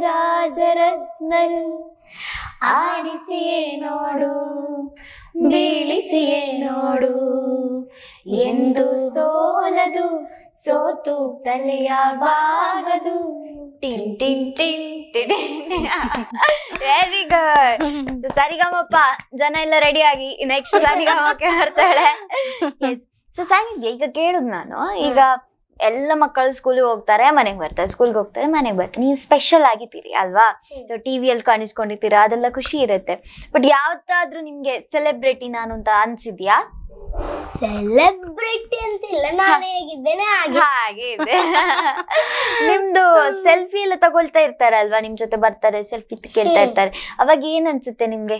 ರಾಜರತ್ನರು ಆಡಿಸಿಯೇ ನೋಡು, ಬೀಳಿಸಿಯೇ ನೋಡು, ಎಂದು ಸೋಲದು, ಸೋತು ತಲೆಯ ಬಾಗದು. ಟಿನ್ ಟಿನ್ ಟಿನ್ ಟಿನ್. Very good. ಸರಿಗಮಪ್ಪ ಜನ ಎಲ್ಲ ರೆಡಿ ಆಗಿ ನೆಕ್ಸ್ಟ್ ಸರಿಗಮಕ್ಕೆ ಬರ್ತಾಳೆ. ಸೊ ಸಾನಿಧ್ಯ, ಈಗ ಕೇಳುದು ನಾನು, ಈಗ ಎಲ್ಲ ಮಕ್ಕಳು ಸ್ಕೂಲ್ಗೆ ಹೋಗ್ತಾರೆ, ಮನೆಗೆ ಬರ್ತಾರೆ, ಸ್ಕೂಲ್ಗೆ ಹೋಗ್ತಾರೆ, ಮನೆಗೆ ಬರ್ತಾರೆ. ನೀವು ಸ್ಪೆಷಲ್ ಆಗಿದ್ದೀರಿ ಅಲ್ವಾ? ಸೊ ಟಿವಿಯಲ್ಲಿ ಕಾಣಿಸ್ಕೊಂಡಿರ್ತೀರಾ, ಅದೆಲ್ಲ ಖುಷಿ ಇರುತ್ತೆ. ಬಟ್ ಯಾವತ್ತಾದ್ರೂ ನಿಮ್ಗೆ ಸೆಲೆಬ್ರಿಟಿ ನಾನು ಅಂತ ಅನ್ಸಿದ್ಯಾ? ಸೆಲೆಬ್ರಿಟಿ ಅಂತಿಲ್ಲ, ನಾನು ಹೇಗಿದ್ದೇನೆ ಹಾಗೆ ಇದೆ. ನಿಮ್ದು ಸೆಲ್ಫಿ ಎಲ್ಲ ತಗೊಳ್ತಾ ಇರ್ತಾರಲ್ವಾ, ನಿಮ್ ಜೊತೆ ಬರ್ತಾರೆ, ಸೆಲ್ಫಿ ಕೇಳ್ತಾ ಇರ್ತಾರೆ, ಅವಾಗ ಏನ್ ಅನ್ಸುತ್ತೆ ನಿಮ್ಗೆ?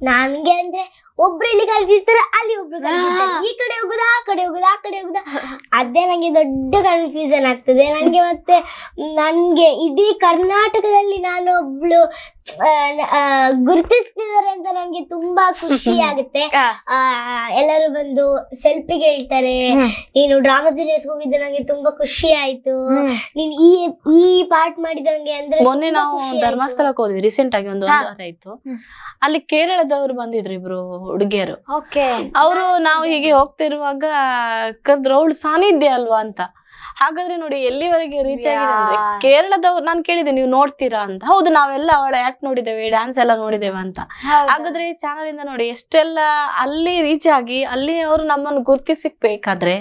ನನ್ಗೆ ಅಂದ್ರೆ ಒಬ್ರು ಇಲ್ಲಿ ಕಲ್ಸಿರ್ತಾರೆ, ಅಲ್ಲಿ ಒಬ್ರು ಕಲ್ಸಿರ್ತಾರೆ, ಈ ಕಡೆ ಹೋಗುದಾ ಆ ಕಡೆ ಹೋಗುದಾ ಆ ಕಡೆ ಹೋಗುದಾ, ಅದೇ ನಂಗೆ ದೊಡ್ಡ ಕನ್ಫ್ಯೂಷನ್ ಆಗ್ತದೆ ನಂಗೆ. ಮತ್ತೆ ನನ್ಗೆ ಇಡೀ ಕರ್ನಾಟಕದಲ್ಲಿ ನಾನು ಒಬ್ಳು ಗುರುತಿಸ್ತಿದ್ದಾರೆ ಅಂತ ನಂಗೆ ತುಂಬಾ ಖುಷಿ ಆಗುತ್ತೆ. ಎಲ್ಲರೂ ಬಂದು ಸೆಲ್ಫಿಗೆ ಹೇಳ್ತಾರೆ, ನೀನು ಡ್ರಾಮಾ ಜೂನಿಯರ್ಸ್ ಹೋಗಿದ್ದು ನಂಗೆ ತುಂಬಾ ಖುಷಿ ಆಯ್ತು, ನೀನ್ ಈ ಪಾರ್ಟ್ ಮಾಡಿದಂಗೆ ಅಂದ್ರೆ. ಮೊನ್ನೆ ನಾವು ಧರ್ಮಸ್ಥಳಕ್ಕೆ ಹೋದ್ವಿ, ರೀಸೆಂಟ್ ಆಗಿ ಒಂದು ವಾರ ಆಯ್ತು. ಅಲ್ಲಿ ಕೇರಳದವ್ರು ಬಂದಿದ್ರು, ಇಬ್ರು ಹುಡುಗಿಯರು. ಅವರು ನಾವು ಹೀಗೆ ಹೋಗ್ತಿರುವಾಗ ಕರೆದ್ರು, ಅವಳು ಸಾನಿಧ್ಯ ಅಲ್ವಾ ಅಂತ. ಹಾಗಾದ್ರೆ ನೋಡಿ ಎಲ್ಲಿವರೆಗೆ ರೀಚ್ ಆಗಿದೆ ಅಂದ್ರೆ ಕೇರಳದವ್ರು ನಾನು ಕೇಳಿದೆ ನೀವು ನೋಡ್ತೀರಾ ಅಂತ. ಹೌದು, ನಾವೆಲ್ಲ ಅವಳ ಆಕ್ಟ್ ನೋಡಿದ್ದೇವೆ, ಡ್ಯಾನ್ಸ್ ಎಲ್ಲ ನೋಡಿದ್ದೇವೆ ಅಂತ. ಹಾಗಾದ್ರೆ ಈ ಚಾನಲ್ ಇಂದ ನೋಡಿ ಎಷ್ಟೆಲ್ಲ ಅಲ್ಲಿ ರೀಚ್ ಆಗಿ ಅಲ್ಲಿ ಅವರು ನಮ್ಮನ್ನು ಗುರ್ತಿಸಿಕ್ಬೇಕಾದ್ರೆ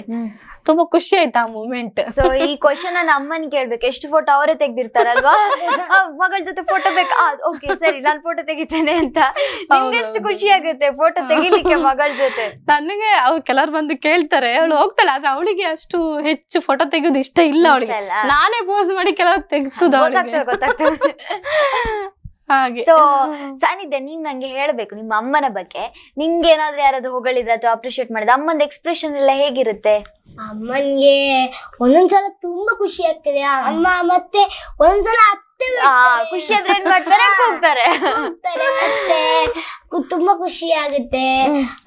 ತುಂಬಾ ಖುಷಿ ಆಯ್ತು ಆ ಮೂಮೆಂಟ್. ಸೊ ಈ ಕ್ವಶನ್ ನನ್ನ ಅಮ್ಮನ್ ಕೇಳ್ಬೇಕು, ಎಷ್ಟು ಫೋಟೋ ಅವರೇ ತೆಗ್ದಿರ್ತಾರಲ್ವಾ, ಮಗಳ ಜೊತೆ ಫೋಟೋ ಬೇಕಾ, ಓಕೆ ಸರಿ ನಾನು ಫೋಟೋ ತೆಗಿತೇನೆ ಅಂತ. ನಿಮ್ಗೆ ಎಷ್ಟು ಖುಷಿ ಆಗುತ್ತೆ ಫೋಟೋ ತೆಗಿಲಿಕ್ಕೆ ಮಗಳ ಜೊತೆ? ನನಗೆ ಅವ್ರು ಕೆಲವ್ರು ಬಂದು ಕೇಳ್ತಾರೆ, ಅವಳು ಹೋಗ್ತಾಳೆ, ಆದ್ರೆ ಅವಳಿಗೆ ಅಷ್ಟು ಹೆಚ್ಚು ಫೋಟೋ ತೆಗೆಯೋದು ಇಷ್ಟ ಇಲ್ಲ ಅವಳಿಗೆ. ನಾನೇ ಪೋಸ್ ಮಾಡಿ ಕೆಲವ್ರು ತೆಗ್ಸುದು ಗೊತ್ತಾಗ್ತದೆ. ಹಾಗೆ. ಸೊ ಸಾನಿಧ್ಯ, ನೀವ್ ನಂಗೆ ಹೇಳ್ಬೇಕು ನಿಮ್ಮ ಅಮ್ಮನ ಬಗ್ಗೆ. ನಿಂಗೆ ಏನಾದ್ರೂ ಯಾರಾದ್ರೂ ಹೊಗಳಿದ್ರೆ ಅಥವಾ ಅಪ್ರಿಶಿಯೇಟ್ ಮಾಡಿದ ಅಮ್ಮನ ಎಕ್ಸ್ಪ್ರೆಷನ್ ಎಲ್ಲ ಹೇಗಿರುತ್ತೆ? ಅಮ್ಮನ್ಗೆ ಒಂದೊಂದ್ಸಲ ತುಂಬಾ ಖುಷಿ ಆಗ್ತದೆ ಅಮ್ಮ, ಮತ್ತೆ ಒಂದ್ಸಲ ಖುಷಿ ಆದ್ರೆ ಏನ್ ಮಾಡ್ತಾರೆ, ಹೋಗ್ತಾರೆ ಮತ್ತೆ ತುಂಬಾ ಖುಷಿ ಆಗುತ್ತೆ.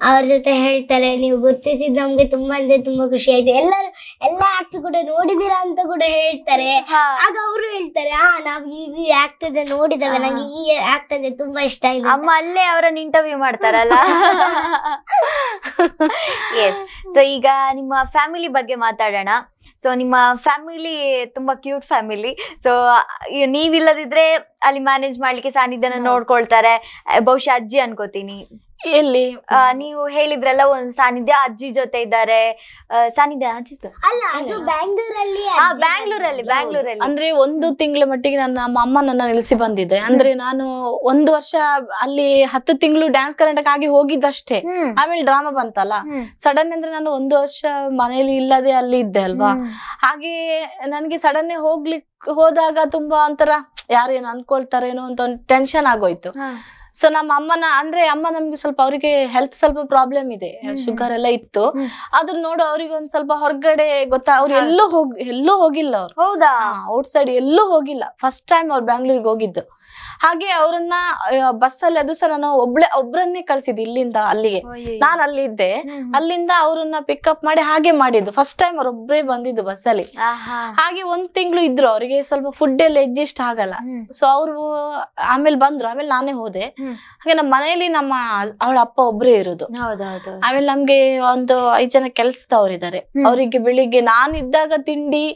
ಅವ್ರ ಜೊತೆ ಹೇಳ್ತಾರೆ ನೀವು ಗುರ್ತಿಸಿದ್ ನಮ್ಗೆ ತುಂಬಾ ಅಂದ್ರೆ ತುಂಬಾ ಖುಷಿ ಆಯ್ತು, ಎಲ್ಲಾ ಆಕ್ಟ್ ಕೂಡ ನೋಡಿದೀರಾ ಅಂತ ಕೂಡ ಹೇಳ್ತಾರೆ. ಆಗ ಅವರು ಹೇಳ್ತಾರೆ ನಾವ್ ಈ ಆಕ್ಟ್ ನೋಡಿದವೆ, ನಂಗೆ ಈ ಆಕ್ಟ್ ಅಂದ್ರೆ ತುಂಬಾ ಇಷ್ಟ ಆಯ್ತು. ಅಮ್ಮ ಅಲ್ಲೇ ಅವರನ್ನ ಇಂಟರ್ವ್ಯೂ ಮಾಡ್ತಾರಲ್ಲ. ಎಸ್. ಸೊ ಈಗ ನಿಮ್ಮ ಫ್ಯಾಮಿಲಿ ಬಗ್ಗೆ ಮಾತಾಡೋಣ. ಸೊ ನಿಮ್ಮ ಫ್ಯಾಮಿಲಿ ತುಂಬಾ ಕ್ಯೂಟ್ ಫ್ಯಾಮಿಲಿ. ಸೊ ನೀವಿಲ್ಲದಿದ್ರೆ ಅಲ್ಲಿ ಮ್ಯಾನೇಜ್ ಮಾಡ್ಲಿಕ್ಕೆ ಸಾನಿಧ್ಯನ ನೋಡ್ಕೊಳ್ತಾರೆ, ಬಹುಶಃ ಅಜ್ಜಿ ಅನ್ಕೋತೀನಿ. ಎಲ್ಲಿ ನೀವು ಹೇಳಿದ್ರಲ್ಲ ಒಂದ್ ಸಾನಿಧ್ಯ ಅಜ್ಜಿ ಜೊತೆ ಇದ್ದಾರೆ. ಸಾನಿಧ್ಯ ಅಜ್ಜಿ ಅಲ್ಲ, ಅದು ಬ್ಯಾಂಗ್ಳೂರಲ್ಲಿ ಅಂದ್ರೆ 1 ತಿಂಗಳ ಮಟ್ಟಿಗೆ ನಮ್ಮ ಅಮ್ಮ ನನ್ನ ನಿಲ್ಲಿಸಿ ಬಂದಿದೆ. ಅಂದ್ರೆ ನಾನು 1 ವರ್ಷ ಅಲ್ಲಿ 10 ತಿಂಗಳು ಡ್ಯಾನ್ಸ್ ಕರ್ನಾಟಕ ಆಗಿ ಹೋಗಿದ್ದಷ್ಟೇ. ಆಮೇಲೆ ಡ್ರಾಮಾ ಬಂತಲ್ಲ, ಸಡನ್ ಅಂದ್ರೆ ನಾನು 1 ವರ್ಷ ಮನೇಲಿ ಇಲ್ಲದೆ ಅಲ್ಲಿ ಇದ್ದೆ ಅಲ್ವಾ. ಹಾಗೆ ನನ್ಗೆ ಸಡನ್ ಹೋದಾಗ ತುಂಬಾ ಒಂಥರ ಯಾರೇನು ಅನ್ಕೊಳ್ತಾರೇನೋ ಅಂತ ಒಂದು ಟೆನ್ಷನ್ ಆಗೋಯ್ತು. ಸೊ ನಮ್ಮ ಅಮ್ಮನ ಅಂದ್ರೆ ಅಮ್ಮ ನಮ್ಗೆ ಸ್ವಲ್ಪ ಅವ್ರಿಗೆ ಹೆಲ್ತ್ ಸ್ವಲ್ಪ ಪ್ರಾಬ್ಲಮ್ ಇದೆ, ಶುಗರ್ ಎಲ್ಲ ಇತ್ತು. ಅದನ್ನ ನೋಡು ಅವ್ರಿಗೆ ಒಂದ್ ಸ್ವಲ್ಪ ಹೊರಗಡೆ ಗೊತ್ತಾ, ಅವ್ರು ಎಲ್ಲೂ ಹೋಗಿಲ್ಲ ಅವ್ರು. ಹೌದಾ? ಔಟ್ ಸೈಡ್ ಎಲ್ಲೂ ಹೋಗಿಲ್ಲ. ಫಸ್ಟ್ ಟೈಮ್ ಅವ್ರು ಬ್ಯಾಂಗ್ಳೂರಿಗೆ ಹೋಗಿದ್ದು. ಹಾಗೆ ಅವ್ರನ್ನ ಬಸ್ಸಲ್ಲಿ ಅದು ಸಹ ನಾನು ಒಬ್ರನ್ನೇ ಕಳ್ಸಿದ್ದು ಇಲ್ಲಿಂದ ಅಲ್ಲಿಗೆ. ನಾನು ಅಲ್ಲಿದ್ದೆ, ಅಲ್ಲಿಂದ ಅವ್ರನ್ನ ಪಿಕಪ್ ಮಾಡಿ ಹಾಗೆ ಮಾಡಿದ್ದು. ಫಸ್ಟ್ ಟೈಮ್ ಅವ್ರೊಬ್ರೇ ಬಂದಿದ್ದು ಬಸ್ಸಲ್ಲಿ. ಹಾಗೆ 1 ತಿಂಗಳು ಇದ್ರು, ಅವ್ರಿಗೆ ಸ್ವಲ್ಪ ಫುಡ್ ಎಲ್ಲ ಅಡ್ಜಸ್ಟ್ ಆಗಲ್ಲ. ಸೊ ಅವ್ರು ಆಮೇಲೆ ಬಂದ್ರು, ಆಮೇಲೆ ನಾನೇ ಹೋದೆ. ಹಾಗೆ ನಮ್ಮ ಮನೇಲಿ ಅವಳ ಅಪ್ಪ ಒಬ್ರೇ ಇರೋದು. ಆಮೇಲೆ ನಮ್ಗೆ ಒಂದು 5 ಜನ ಕೆಲ್ಸದವ್ರಿದ್ದಾರೆ. ಅವರಿಗೆ ಬೆಳಿಗ್ಗೆ ನಾನಿದ್ದಾಗ ತಿಂಡಿ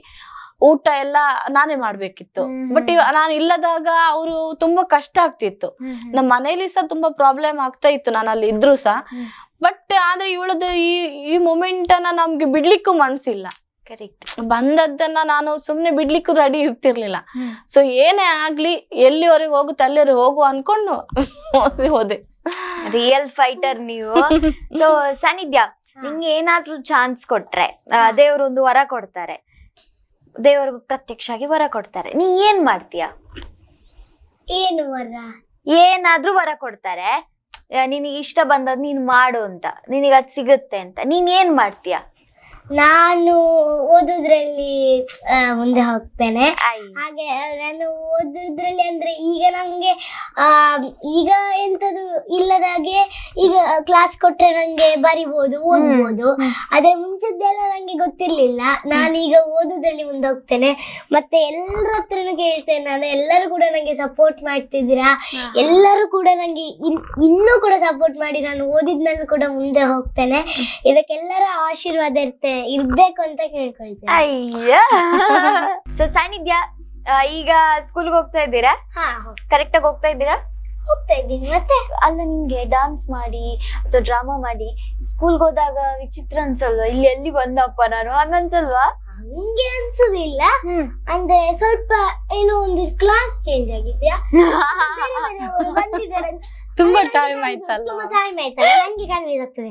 ಊಟ ಎಲ್ಲ ನಾನೇ ಮಾಡ್ಬೇಕಿತ್ತು. ಬಟ್ ನಾನು ಇಲ್ಲದಾಗ ಅವರು ತುಂಬಾ ಕಷ್ಟ ಆಗ್ತಿತ್ತು. ನಮ್ಮ ಮನೇಲಿ ಸಹ ತುಂಬಾ ಪ್ರಾಬ್ಲಮ್ ಆಗ್ತಾ ಇತ್ತು ನಾನು ಅಲ್ಲಿ ಇದ್ರು ಸಹ. ಬಟ್ ಆದ್ರೆ ಇವಳದು ಈ ಮೂಮೆಂಟ್ ಅನ್ನ ನಮ್ಗೆ ಬಿಡ್ಲಿಕ್ಕೂ ಮನ್ಸಿಲ್ಲ. ಬಂದದ್ದನ್ನ ನಾನು ಸುಮ್ನೆ ಬಿಡ್ಲಿಕ್ಕೂ ರೆಡಿ ಇರ್ತಿರ್ಲಿಲ್ಲ. ಸೊ ಏನೇ ಆಗ್ಲಿ ಎಲ್ಲಿವರೆಗೆ ಹೋಗುತ್ತೆ ಅಲ್ಲಿವರೆಗೆ ಹೋಗು ಅನ್ಕೊಂಡು ಹೋದೆ. ರಿಯಲ್ ಫೈಟರ್ ನೀವು. ಸೊ ಸಾನಿಧ್ಯ, ನಿಂಗೆ ಏನಾದ್ರೂ ಚಾನ್ಸ್ ಕೊಟ್ರೆ, ದೇವ್ರೊಂದು ವರ ಕೊಡ್ತಾರೆ, ದೇವರು ಪ್ರತ್ಯಕ್ಷ ಆಗಿ ವರ ಕೊಡ್ತಾರೆ, ನೀ ಏನ್ ಮಾಡ್ತೀಯಾ? ಏನು ವರ? ಏನಾದ್ರೂ ವರ ಕೊಡ್ತಾರೆ, ನಿನಗೆ ಇಷ್ಟ ಬಂದದ್ ನೀನ್ ಮಾಡು ಅಂತ, ನಿನಗೆ ಅದ್ ಸಿಗುತ್ತೆ ಅಂತ, ನೀನ್ ಏನ್ ಮಾಡ್ತೀಯಾ? ನಾನು ಓದೋದ್ರಲ್ಲಿ ಮುಂದೆ ಹೋಗ್ತೇನೆ. ಹಾಗೆ ನಾನು ಓದೋದ್ರಲ್ಲಿ ಅಂದ್ರೆ ಈಗ ನಂಗೆ ಈಗ ಎಂತದು ಇಲ್ಲದಾಗೆ ಈಗ ಕ್ಲಾಸ್ ಕೊಟ್ರೆ ನಂಗೆ ಬರಿಬೋದು, ಓದ್ಬೋದು. ಆದ್ರೆ ಮುಂಚೆದ್ದೆಲ್ಲ ನಂಗೆ ಗೊತ್ತಿರ್ಲಿಲ್ಲ. ನಾನೀಗ ಓದೋದ್ರಲ್ಲಿ ಮುಂದೆ ಹೋಗ್ತೇನೆ. ಮತ್ತೆ ಎಲ್ಲರ ಹತ್ರನೂ ಕೇಳ್ತೇನೆ ನಾನು, ಎಲ್ಲರೂ ಕೂಡ ನಂಗೆ ಸಪೋರ್ಟ್ ಮಾಡ್ತಿದ್ದೀರಾ, ಎಲ್ಲರೂ ಕೂಡ ನಂಗೆ ಇನ್ನೂ ಕೂಡ ಸಪೋರ್ಟ್ ಮಾಡಿ ನಾನು ಓದಿದ್ಮೇಲೆ ಕೂಡ ಮುಂದೆ ಹೋಗ್ತೇನೆ. ಇದಕ್ಕೆಲ್ಲರ ಆಶೀರ್ವಾದ ಇರ್ಬೇಕು ಅಂತ ಕೇಳ್ಕೊಳ್ತೇನೆ. ಅಯ್ಯ. ಸೊ ಸಾನಿಧ್ಯ, ಈಗ ಸ್ಕೂಲ್ಗೆ ಹೋಗ್ತಾ ಇದ್ದೀರಾ? ಕರೆಕ್ಟ್ ಆಗಿ ಹೋಗ್ತಾ ಇದ್ದೀರಾ? ಹೋಗ್ತಾ ಇದ್ದೀನಿ. ಮತ್ತೆ ಅಲ್ಲ, ನಿಮ್ಗೆ ಡಾನ್ಸ್ ಮಾಡಿ ಅಥವಾ ಡ್ರಾಮಾ ಮಾಡಿ ಸ್ಕೂಲ್ಗೆ ಹೋದಾಗ ವಿಚಿತ್ರ ಅನ್ಸಲ್ವಾ? ಇಲ್ಲಿ ಎಲ್ಲಿ ಬಂದಪ್ಪ ನಾನು, ಹಂಗನ್ಸಲ್ವಾ? ಹಂಗೆ ಅನ್ಸುದಿಲ್ಲ. ಅಂದ್ರೆ ಸ್ವಲ್ಪ ಏನೋ ಒಂದು ಕ್ಲಾಸ್ ಚೇಂಜ್ ಆಗಿದ್ಯಾ, ಬಂದಿದ್ದಾರೆ, ತುಂಬಾ ಟೈಮ್ ಆಯ್ತಲ್ಲ, ನಂಗೆ ಕನ್ಫ್ಯೂಸ್ ಆಗ್ತದೆ.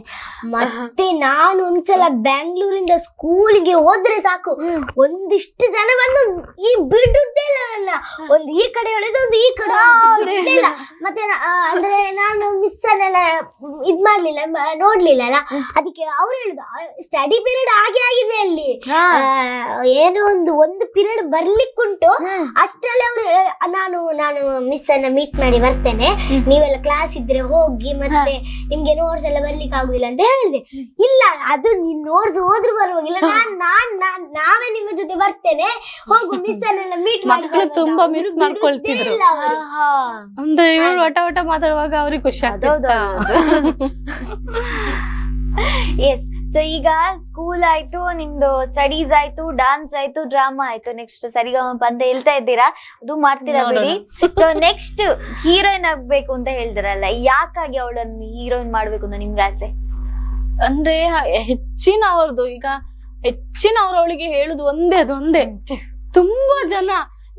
ಮತ್ತೆ ನಾನು ಒಂದ್ಸಲ ಬ್ಯಾಂಗ್ಳೂರಿಂದ ಸ್ಕೂಲಿಗೆ ಹೋದ್ರೆ ಸಾಕು, ಒಂದಿಷ್ಟು ಜನ ಬಂದು ಈ ಬಿಡುದೇ ಇಲ್ಲ ನನ್ನ, ಒಂದು ಈ ಕಡೆ ಹೊಡೆದು ಒಂದು ಈ ಕಡೆ ಇಲ್ಲ. ಮತ್ತೆ ಅಂದ್ರೆ ನಾನು ಮಿಸ್ ಅನ್ನೆಲ್ಲ ಇದ್ ಮಾಡ್ಲಿಲ್ಲ, ನೋಡ್ಲಿಲ್ಲ ಅಲ್ಲ, ಅದಕ್ಕೆ ಅವ್ರು ಹೇಳುದು ಸ್ಟಡಿ ಪೀರಿಯಡ್ ಹಾಗೆ ಆಗಿದೆ ಅಲ್ಲಿ, ಏನೋ ಒಂದು ಪೀರಿಯಡ್ ಬರ್ಲಿಕ್ಕುಂಟು, ಅಷ್ಟರಲ್ಲಿ ಅವ್ರು ನಾನು ಮಿಸ್ ಅನ್ನ ಮೀಟ್ ಮಾಡಿ ಬರ್ತೇನೆ, ನೀವೆಲ್ಲ ಕ್ಲಾಸ್ ಇದ್ರೆ ಹೋಗಿ, ಮತ್ತೆ ನಿಮ್ಗೆ ನೋಟ್ಸ್ ಎಲ್ಲ ಬರ್ಲಿಕ್ಕೆ ಆಗುದಿಲ್ಲ ಅಂತ ಹೇಳಿದೆ. ಇಲ್ಲ, ಅದು ನಿನ್ ನೋಟ್ಸ್ ಹೋದ್ರು ಬರುವಾಗಿಲ್ಲ, ನಾವೇ ನಿಮ್ಮ ಜೊತೆ ಬರ್ತೇನೆ, ಹೋಗು ಮಿಸ್ ಅನ್ನೆಲ್ಲ ಮೀಟ್ ಮಾಡಿ. ತುಂಬಾ ಮಿಸ್ ಮಾಡ್ಕೊಳ್ತಿದ್ರು ಅಂದ್ರೆ ಇವ್ರು ವಟ ಮಾತಾಡುವಾಗ ಅವ್ರಿಗೆ ಖುಷಿ ಆಗ್ತದೆ. ಎಸ್. ಸೊ ಈಗ ಸ್ಕೂಲ್ ಆಯ್ತು, ನಿಮ್ದು ಸ್ಟಡೀಸ್ ಆಯ್ತು, ಡಾನ್ಸ್ ಆಯ್ತು, ಡ್ರಾಮಾ ಆಯ್ತು, ನೆಕ್ಸ್ಟ್ ಸರಿಗಮಪ ಅಂತ ಹೇಳ್ತಾ ಇದ್ದೀರಾ, ಅದು ಮಾಡ್ತೀರಾ ಬಿಡಿ. ಸೊ ನೆಕ್ಸ್ಟ್ ಹೀರೋಯಿನ್ ಆಗ್ಬೇಕು ಅಂತ ಹೇಳ್ದಿರಲ್ಲ, ಯಾಕಾಗಿ ಅವಳನ್ನು ಹೀರೋಯಿನ್ ಮಾಡ್ಬೇಕು ಅಂತ ನಿಮ್ಗೆ ಆಸೆ? ಅಂದ್ರೆ ಹೆಚ್ಚಿನವ್ರದ್ದು ಈಗ ಹೆಚ್ಚಿನವ್ರು ಅವಳಿಗೆ ಹೇಳುದು ಅದೊಂದೇ ತುಂಬಾ ಜನ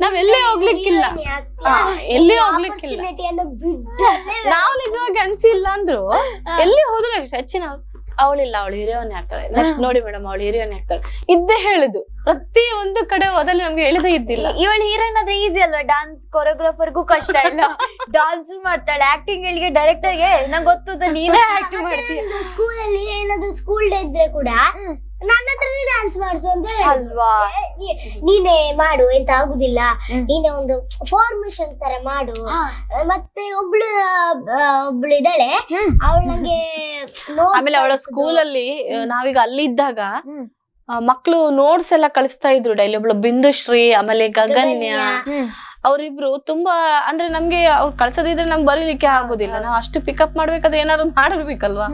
ನಾವೆಲ್ಲೇ ಹೋಗ್ಲಿಕ್ಕಿಲ್ಲ, ಎಲ್ಲಿ ಹೋಗ್ಲಿಕ್ಕಿಲ್ಲ. ನಾವು ನಿಜವಾಗಿ ಅನ್ಸಿಲ್ಲ ಅಂದ್ರು ಎಲ್ಲಿ ಹೋದ್ರು ಹೆಚ್ಚಿನ ಅವಳಿಲ್ಲ, ಅವಳು ಹೀರೋಯಿನ್ ಆಗ್ತಾಳೆ, ನೆಕ್ಸ್ಟ್ ನೋಡಿ ಮೇಡಮ್ ಅವಳು ಹೀರೋಯಿನ್ ಆಗ್ತಾಳೆ ಇದ್ದೇ ಹೇಳುದು. ಪ್ರತಿ ಒಂದು ಕಡೆ ಹೋದಲ್ಲಿ ನಮ್ಗೆ ಹೇಳಿದೇ ಇದ್ದಿಲ್ಲ. ಇವಳು ಹೀರೋಯಿನ್ ಆದ್ರೆ ಈಸಿ ಅಲ್ವಾ? ಡಾನ್ಸ್ ಕೊರಿಯೋಗ್ರಾಫರ್ಗೂ ಕಷ್ಟ ಇಲ್ಲ, ಡಾನ್ಸ್ ಮಾಡ್ತಾಳೆ. ಆಕ್ಟಿಂಗ್ ಗಳಿಗೆ ಡೈರೆಕ್ಟರ್ಗೆ ನಂಗೆ ಗೊತ್ತದ ನೀನೇ ಆಕ್ಟ್ ಮಾಡ್ತೀಯ. ಸ್ಕೂಲಲ್ಲಿ ಏನಾದ್ರು ಸ್ಕೂಲ್ ಡೇ ಇದ್ರೆ ಕೂಡ ನನ್ನ ಹತ್ರನೇ ಡ್ಯಾನ್ಸ್ ಮಾಡಿಸು ಅಂತ ಅಲ್ವಾ? ನೀನೇ ಮಾಡು, ಎಂತ ಆಗುದಿಲ್ಲ, ನೀನೇ ಒಂದು ಫಾರ್ಮೇಶನ್ ತರ ಮಾಡು. ಮತ್ತೆ ಒಬ್ಳು ಇದ್ದಾಳೆ, ಅವಳು ನಂಗೆ ಆಮೇಲೆ ಅವಳ ಸ್ಕೂಲಲ್ಲಿ ನಾವೀಗ ಅಲ್ಲಿ ಇದ್ದಾಗ ಮಕ್ಳು ನೋಟ್ಸ್ ಎಲ್ಲ ಕಳಿಸ್ತಾ ಇದ್ರು ಡೈಲಿ. ಒಬ್ಳು ಬಿಂದುಶ್ರೀ, ಆಮೇಲೆ ಗಗನ್ಯ, ಅವ್ರಿಬ್ರು ತುಂಬಾ ಅಂದ್ರೆ ನಮ್ಗೆ ಅವ್ರು ಕಳ್ಸೋದಿದ್ರೆ ನಮ್ಗೆ ಬರೀಲಿಕ್ಕೆ ಆಗೋದಿಲ್ಲ. ನಾವು ಅಷ್ಟು ಪಿಕಪ್ ಮಾಡ್ಬೇಕಾದ್ರೆ ಏನಾದ್ರು ಮಾಡಿರ್ಬೇಕಲ್ವಾ.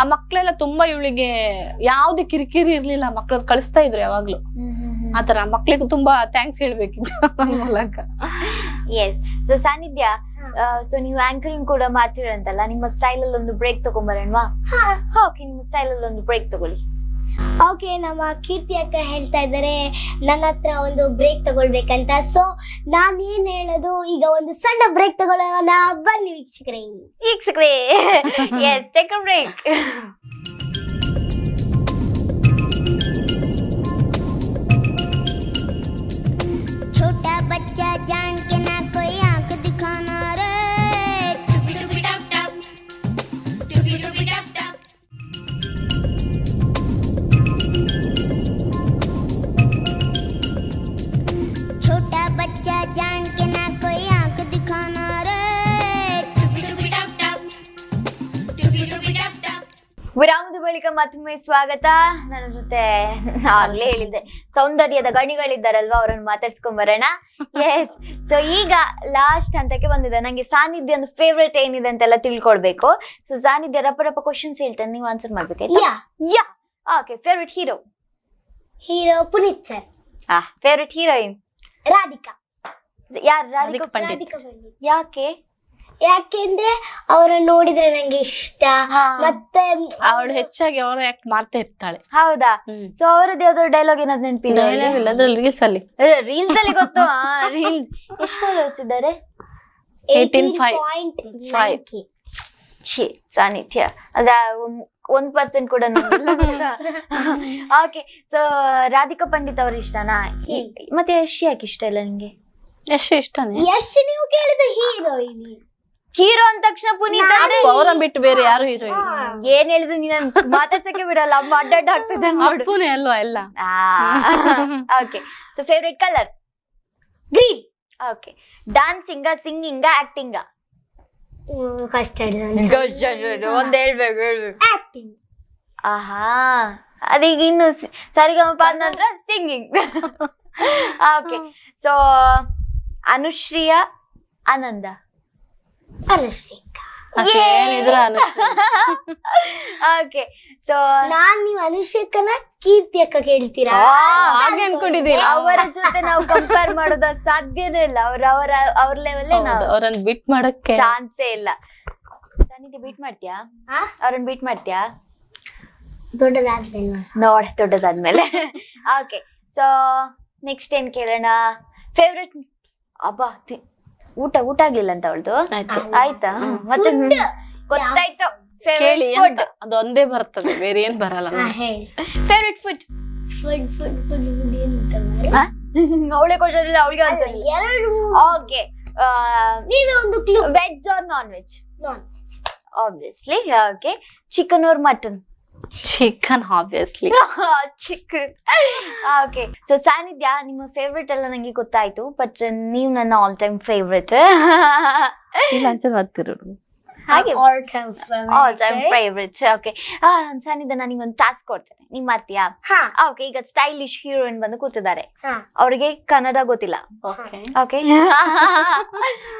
ಆ ಮಕ್ಳೆಲ್ಲ ತುಂಬಾ ಇವಳಿಗೆ ಯಾವ್ದೇ ಕಿರಿಕಿರಿ ಇರ್ಲಿಲ್ಲ, ಮಕ್ಳು ಕಳಿಸ್ತಾ ಇದ್ರು ಯಾವಾಗ್ಲೂ. ಆತರ ಮಕ್ಳಿಗೂ ತುಂಬಾ ಥ್ಯಾಂಕ್ಸ್ ಹೇಳ್ಬೇಕಿತ್ತು ಮೂಲಕ. ಎಸ್. ಸೊ ಸಾನಿಧ್ಯ, ಸೊ ನೀವು ಆಂಕರಿಂಗ್ ಕೂಡ ಮಾಡ್ತೀರಂತಲ್ಲ, ನಿಮ್ಮ ಸ್ಟೈಲ್ ಅಲ್ಲಿ ಒಂದು ಬ್ರೇಕ್ ತಗೊಂಬರೋಣವಾ? ಓಕೆ, ನಿಮ್ಮ ಸ್ಟೈಲ್ ಅಲ್ಲಿ ಒಂದು ಬ್ರೇಕ್ ತಗೊಳ್ಳಿ. ಓಕೆ, ನಮ್ಮ ಕೀರ್ತಿ ಅಕ್ಕ ಹೇಳ್ತಾ ಇದ್ದಾರೆ ನನ್ನ ಹತ್ರ ಒಂದು ಬ್ರೇಕ್ ತಗೊಳ್ಬೇಕಂತ. ಸೊ ನಾನು ಏನ್ ಹೇಳೋದು, ಈಗ ಒಂದು ಸಣ್ಣ ಬ್ರೇಕ್ ತಗೊಳ್ಳೋಣ, ಬನ್ನಿ ವೀಕ್ಷಕರೇ. Yes, take a break. छोटा बच्चा जान के ना कोई आंख दिखाना रे, टुपी टुपी टप टप, टुपी टुपी टप टप. छोटा बच्चा जान के ना कोई आंख दिखाना रे, टुपी टुपी टप टप, टुपी टुपी टप टप. ವಿರಾಮದ ಬಳಿಕ ಮತ್ತೊಮ್ಮೆ ಸ್ವಾಗತ. ನನ್ನ ಜೊತೆ ಆಗ್ಲೇ ಹೇಳಿದ್ದೆ ಸೌಂದರ್ಯದ ಗಣಿಗಳಿದ್ದಾರಲ್ವಾ, ಅವ್ರನ್ನ ಮಾತಾಡ್ಸ್ಕೊಂಡ್ ಬರೋಣ. ಎಸ್. ಸೊ ಈಗ ಲಾಸ್ಟ್ ಹಂತಕ್ಕೆ ಬಂದಿದೆ. ನಂಗೆ ಸಾನಿಧ್ಯ ಒಂದು ಫೇವ್ರೇಟ್ ಏನಿದೆ ಅಂತೆಲ್ಲ ತಿಳ್ಕೊಳ್ಬೇಕು. ಸೊ ಸಾನಿಧ್ಯ ರಪ್ಪ ಕ್ವಶನ್ಸ್ ಹೇಳ್ತೇನೆ, ನೀವು ಆನ್ಸರ್ ಮಾಡ್ಬೇಕಾಯ್ತಾ? Yeah. Okay. Favourite hero Puneeth sir. Favourite heroine Radhika. ಯಾರು? ರಾಧಿಕಾ ಪಂಡಿತ್. ಯಾಕೆಂದ್ರೆ ಅವ್ರನ್ನ ನೋಡಿದ್ರೆ ನಂಗೆ ಇಷ್ಟ. ಮತ್ತೆ ಅವಳು ಹೆಚ್ಚಾಗಿ ಅವರು ಆಕ್ಟ್ ಮಾಡ್ತಾ ಇರ್ತಾಳೆ. ಹೌದಾ? ಸೊ ಅವರದ್ದು ಯಾವ್ದಾದ್ರು ಡೈಲಾಗ್ ಏನಾದ್ರು ನೆನಪಿಲ್ಲ? ರೀಲ್ಸ್ ಅಲ್ಲಿ ಗೊತ್ತು. ರೀಲ್ಸ್ ಎಷ್ಟು ಫಾಲೋವರ್ಸ್ ಇದ್ದಾರೆ? 18.5K. ಸಾನಿಧ್ಯ ಅದ 1% ಕೂಡ ಓಕೆ. ಸೊ ರಾಧಿಕಾ ಪಂಡಿತ್ ಅವ್ರ ಇಷ್ಟನಾ? ಮತ್ತೆ ಯಶ್ ಯಾಕೆ ಇಷ್ಟ ಇಲ್ಲ ನಿಂಗೆ? ಯಶ್ ಇಷ್ಟನೇ. ಯಶ್ ನೀವು ಕೇಳಿದ ಹೀರೋಯಿನ್. ಹೀರೋ ಅಂದ ತಕ್ಷಣ ಪುನೀತ್ ಅವ್ರನ್ನ ಬಿಟ್ಟು ಬೇರೆ ಯಾರು ಹೀರೋಯಿನ್? ಏನ್ ಹೇಳಿದ್ರು ನೀನ್ ಮಾತಾಡ್ಸಕ್ಕೆ ಬಿಡಲ್ಲ, ಅಮ್ಮ ಅಡ್ಡಾಡ್ ಆಗ್ತದೆ ಅಪ್ಪುನೇ ಅಲ್ವಾ ಎಲ್ಲ. Okay. So favourite colour? Green. Okay. Dancing, singing, acting? ಕಷ್ಟ ಒಂದ್ ಹೇಳ್ಬೇಕು. ಆಕ್ಟಿಂಗ್. ಆಹಾ, ಅದೀಗ ಇನ್ನು ಸರಿಗಮಪ ಆದ ನಂತರ ಸಿಂಗಿಂಗ್. ಓಕೆ. ಸೊ ಅನುಶ್ರೀಯ, ಆನಂದ? ಅನುಶ್ರೀಕಾ. ಓಕೆ. ಸೊ ನೀವು ಅನುಶ್ರೀಕನ ಕೀರ್ತಿ ಅಕ್ಕ ಕೇಳ್ತೀರಾ? ಹಾಗೆ ಅನ್ಕೊಂಡಿದ್ದೀರಾ? ಅವರ ಜೊತೆ ನಾವು ಕಂಪೇರ್ ಮಾಡೋದ ಸಾಧ್ಯನೇ ಇಲ್ಲ. ಅವ್ರ ಲೆವೆಲ್ ಅವ್ರನ್ನ ಬಿಟ್ ಮಾಡಕ್ಕೆ ಚಾನ್ಸೇ ಇಲ್ಲ. ಸಾನಿಧ್ಯ ಬೀಟ್ ಮಾಡ್ತೀಯಾ? ಅವ್ರನ್ನ ಬೀಟ್ ಮಾಡ್ತೀಯಾ? ದೊಡ್ಡದಾದ್ಮೇಲೆ. ಓಕೆ. ಸೊ ನೆಕ್ಸ್ಟ್ ಏನ್ ಕೇಳೋಣ? ಫೇವ್ರೆಟ್ ಅಬ್ಬಾ ಊಟ ಆಗ್ಲಿಲ್ಲ ಅಂತ ಅವಳ್ದು ಆಯ್ತಾ? ಮತ್ತೆ ಗೊತ್ತಾಯ್ತು. ಅದೊಂದೇ ಬರ್ತದೆ, ಬೇರೆ ಏನ್ ಬರಲ್ಲ. Favourite food? ಅವಳೆ ಕ್ವಶನ್ ಇಲ್ಲ, ಅವಳಿಗೆ ಆನ್ಸರ್ ಇಲ್ಲ. ಓಕೆ. ನೀವೇ ಒಂದು clue. Veg or non veg? Obviously. Okay. Chicken or mutton? Chicken obviously. Chicken. Okay. So Sanidhya, ನಿಮ್ಮ ಫೇವ್ರೇಟ್ ಎಲ್ಲ ನಂಗೆ ಗೊತ್ತಾಯ್ತು, ಬಟ್ ನೀವು ನನ್ನ ಆಲ್ ಟೈಮ್ ಫೇವ್ರೇಟ್. ಹಾಗೆ all time favourite. Okay. Sanidhya, ನಾನು ನಿಂಗೊಂದು ಟಾಸ್ಕ್ ಕೊಡ್ತೇನೆ, ನೀವ್ ಮಾಡ್ತೀಯಾ? ಓಕೆ. ಈಗ ಸ್ಟೈಲಿಶ್ ಹೀರೋಯಿನ್ ಬಂದು ಕೂತಿದ್ದಾರೆ, ಅವ್ರಿಗೆ ಕನ್ನಡ ಗೊತ್ತಿಲ್ಲ. ಓಕೆ.